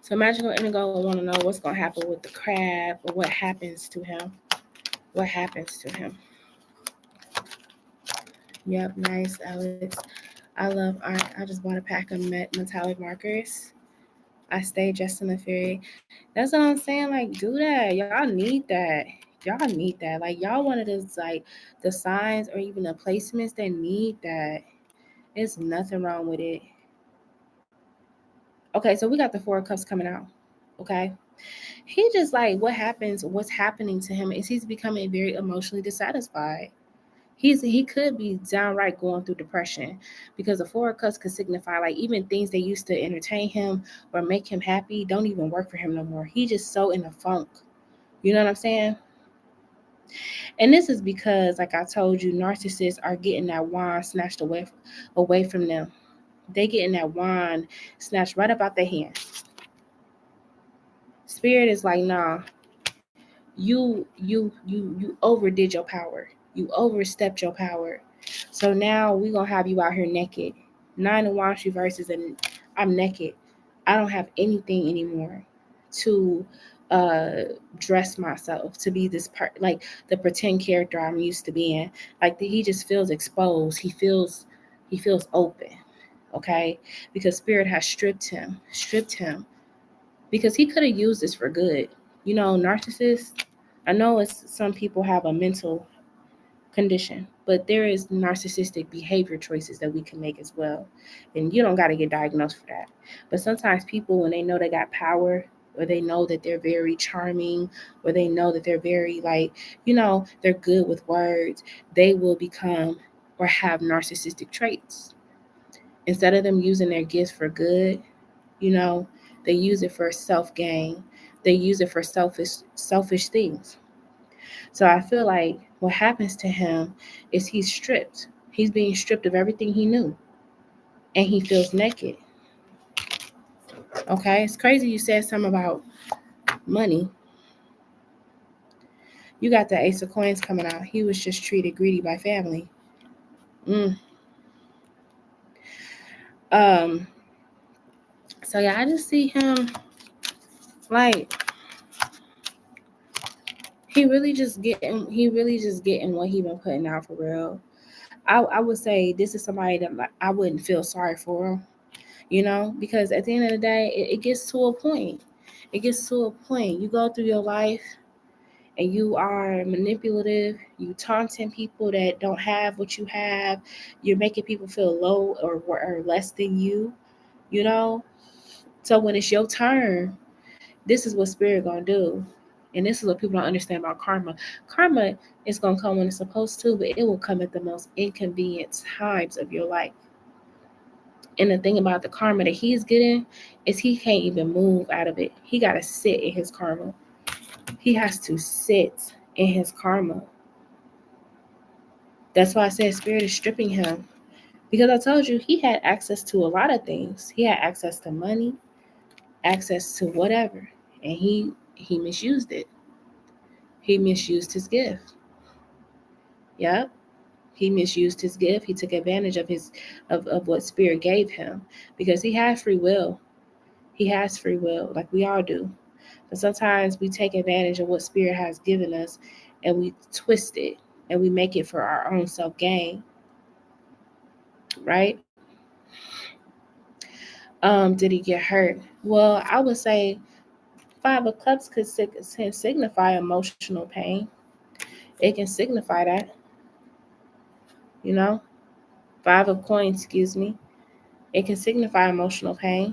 So Magical Indigo will want to know what's going to happen with the crab or what happens to him. What happens to him? Yep, nice, Alex. I love art. I just bought a pack of metallic markers. I stay just in the Fury. That's what I'm saying. Like, do that. Y'all need that. Y'all need that. Like, y'all one of those, like, the signs or even the placements that need that. There's nothing wrong with it. Okay, so we got the Four of Cups coming out. Okay. He just like what's happening to him is he's becoming very emotionally dissatisfied. He could be downright going through depression, because the Four of Cups could signify like even things that used to entertain him or make him happy don't even work for him no more. He just so in a funk. You know what I'm saying? And this is because, like I told you, narcissists are getting that wand snatched away from them. They getting that wand snatched right up out their hand. Spirit is like, nah, you overdid your power. You overstepped your power. So now we gonna have you out here naked. 9 of Wands reverses, and I'm naked. I don't have anything anymore to dress myself to be this part, like the pretend character I'm used to being. Like he just feels exposed. He feels open. Okay, because spirit has stripped him, because he could have used this for good. Narcissists, I know some people have a mental condition, but there is narcissistic behavior choices that we can make as well. And you don't got to get diagnosed for that. But sometimes people, when they know they got power, or they know that they're very charming, or they know that they're very they're good with words, they will become or have narcissistic traits. Instead of them using their gifts for good, they use it for self-gain. They use it for selfish things. So I feel like what happens to him is he's stripped. He's being stripped of everything he knew, and he feels naked. Okay, it's crazy you said something about money. You got the Ace of Coins coming out. He was just treated greedy by family. Um. So yeah, I just see him like he really just getting what he been putting out for real. I would say this is somebody that like I wouldn't feel sorry for him, because at the end of the day, it gets to a point. It gets to a point. You go through your life and you are manipulative. You taunting people that don't have what you have. You're making people feel low or less than you, you know? So when it's your turn, this is what spirit gonna do. And this is what people don't understand about karma. Karma is gonna come when it's supposed to, but it will come at the most inconvenient times of your life. And the thing about the karma that he's getting is he can't even move out of it. He gotta sit in his karma. He has to sit in his karma. That's why I said spirit is stripping him. Because I told you he had access to a lot of things. He had access to money, access to whatever. And he misused it. He misused his gift. Yep. He misused his gift. He took advantage of what spirit gave him. Because he had free will. He has free will, like we all do. But sometimes we take advantage of what spirit has given us and we twist it and we make it for our own self gain. Right? Did he get hurt? Well, I would say 5 of Cups could signify emotional pain. It can signify that, you know. 5 of Coins, excuse me. It can signify emotional pain.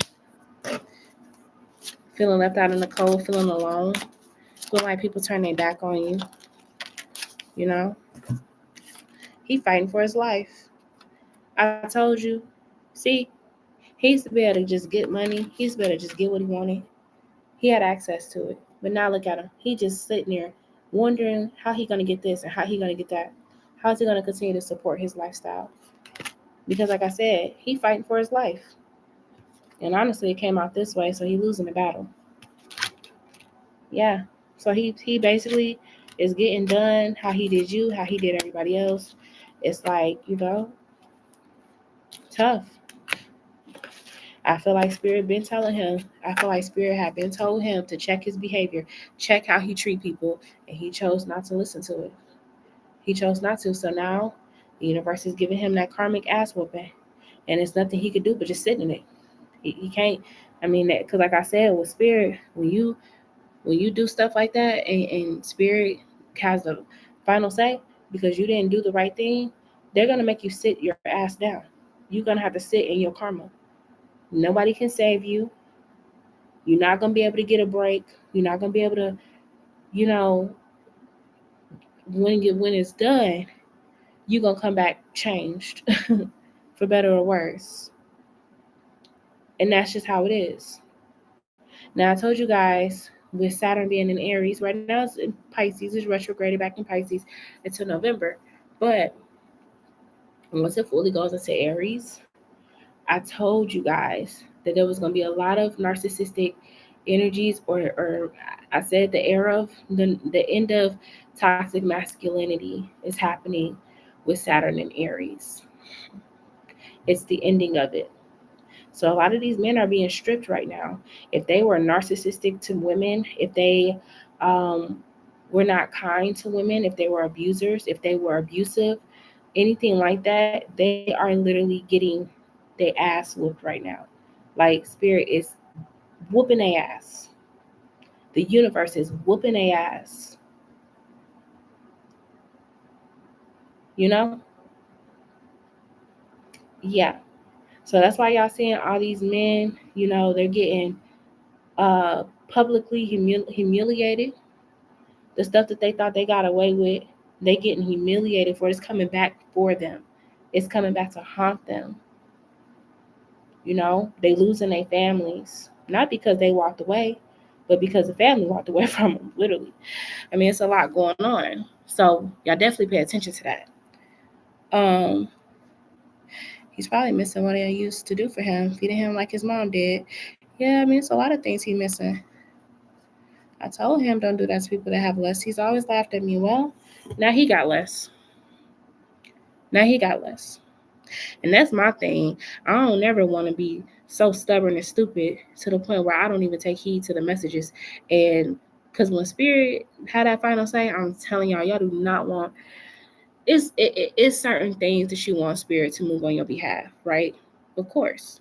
Feeling left out in the cold, feeling alone, feeling like people turn their back on you, you know. He fighting for his life. I told you. See, he used to be able to just get money. He used to be able to just get what he wanted. He had access to it. But now look at him. He just sitting there wondering how he gonna get this and how he gonna get that. How's he gonna continue to support his lifestyle? Because like I said, he fighting for his life. And honestly, it came out this way, so he losing the battle. Yeah. So he basically is getting done how he did you, how he did everybody else. It's like, tough. I feel like spirit been telling him. I feel like spirit had been told him to check his behavior, check how he treat people, and he chose not to listen to it. He chose not to. So now the universe is giving him that karmic ass whooping, and there's nothing he could do but just sit in it. He can't. I mean, because like I said, with spirit, when you do stuff like that, and spirit has the final say because you didn't do the right thing, they're gonna make you sit your ass down. You're gonna have to sit in your karma. Nobody can save you. You're not gonna be able to get a break. You're not gonna be able to, you know, when it's done, you're going to come back changed for better or worse. And that's just how it is. Now, I told you guys with Saturn being in Aries, right now it's in Pisces, it's retrograded back in Pisces until November. But once it fully goes into Aries, I told you guys that there was going to be a lot of narcissistic energies, or I said the era of the end of toxic masculinity is happening with Saturn and Aries. It's the ending of it. So a lot of these men are being stripped right now. If they were narcissistic to women, if they um, were not kind to women, if they were abusers, if they were abusive, anything like that, they are literally getting their ass whooped right now. Like spirit is whooping their ass. The universe is whooping their ass. You know? Yeah. So that's why y'all seeing all these men, they're getting publicly humiliated. The stuff that they thought they got away with, they getting humiliated for. It's coming back for them. It's coming back to haunt them. They losing their families, not because they walked away, but because the family walked away from them, literally. I mean, it's a lot going on. So y'all definitely pay attention to that. He's probably missing what I used to do for him, feeding him like his mom did. Yeah, I mean, it's a lot of things he's missing. I told him don't do that to people that have less. He's always laughed at me. Well, now he got less. Now he got less. And that's my thing. I don't ever want to be so stubborn and stupid to the point where I don't even take heed to the messages. And because when spirit had that final say, I'm telling y'all do not want. It's certain things that you want spirit to move on your behalf, right? Of course,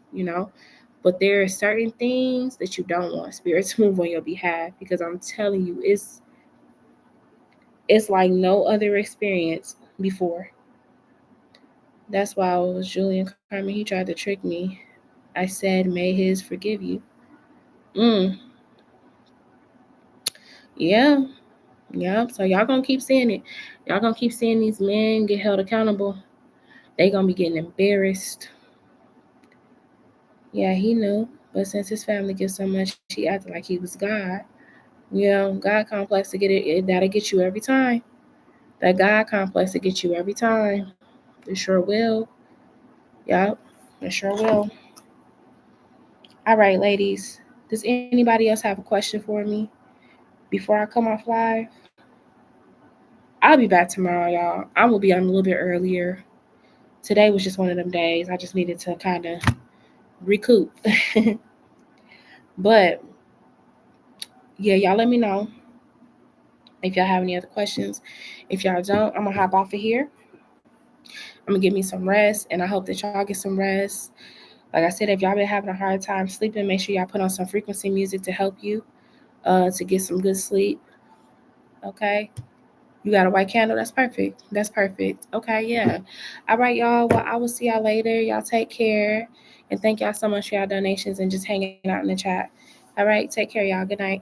But there are certain things that you don't want spirit to move on your behalf, because I'm telling you, it's like no other experience before. That's why I was Julian Carmen. He tried to trick me. I said, may his forgive you. Yeah. Yeah. So y'all gonna keep seeing it. Y'all gonna keep seeing these men get held accountable. They gonna be getting embarrassed. Yeah, he knew. But since his family gives so much, he acted like he was God. God complex to get it, that'll get you every time. That God complex to get you every time. It sure will. Yep, it sure will. All right, ladies. Does anybody else have a question for me before I come off live? I'll be back tomorrow, y'all. I will be on a little bit earlier. Today was just one of them days. I just needed to kind of recoup. But yeah, y'all let me know if y'all have any other questions. If y'all don't, I'm gonna hop off of here. I'm gonna give me some rest, and I hope that y'all get some rest. Like I said, if y'all been having a hard time sleeping, make sure y'all put on some frequency music to help you to get some good sleep. Okay. You got a white candle? That's perfect. That's perfect. Okay, yeah. All right, y'all. Well, I will see y'all later. Y'all take care. And thank y'all so much for y'all donations and just hanging out in the chat. All right, take care, y'all. Good night.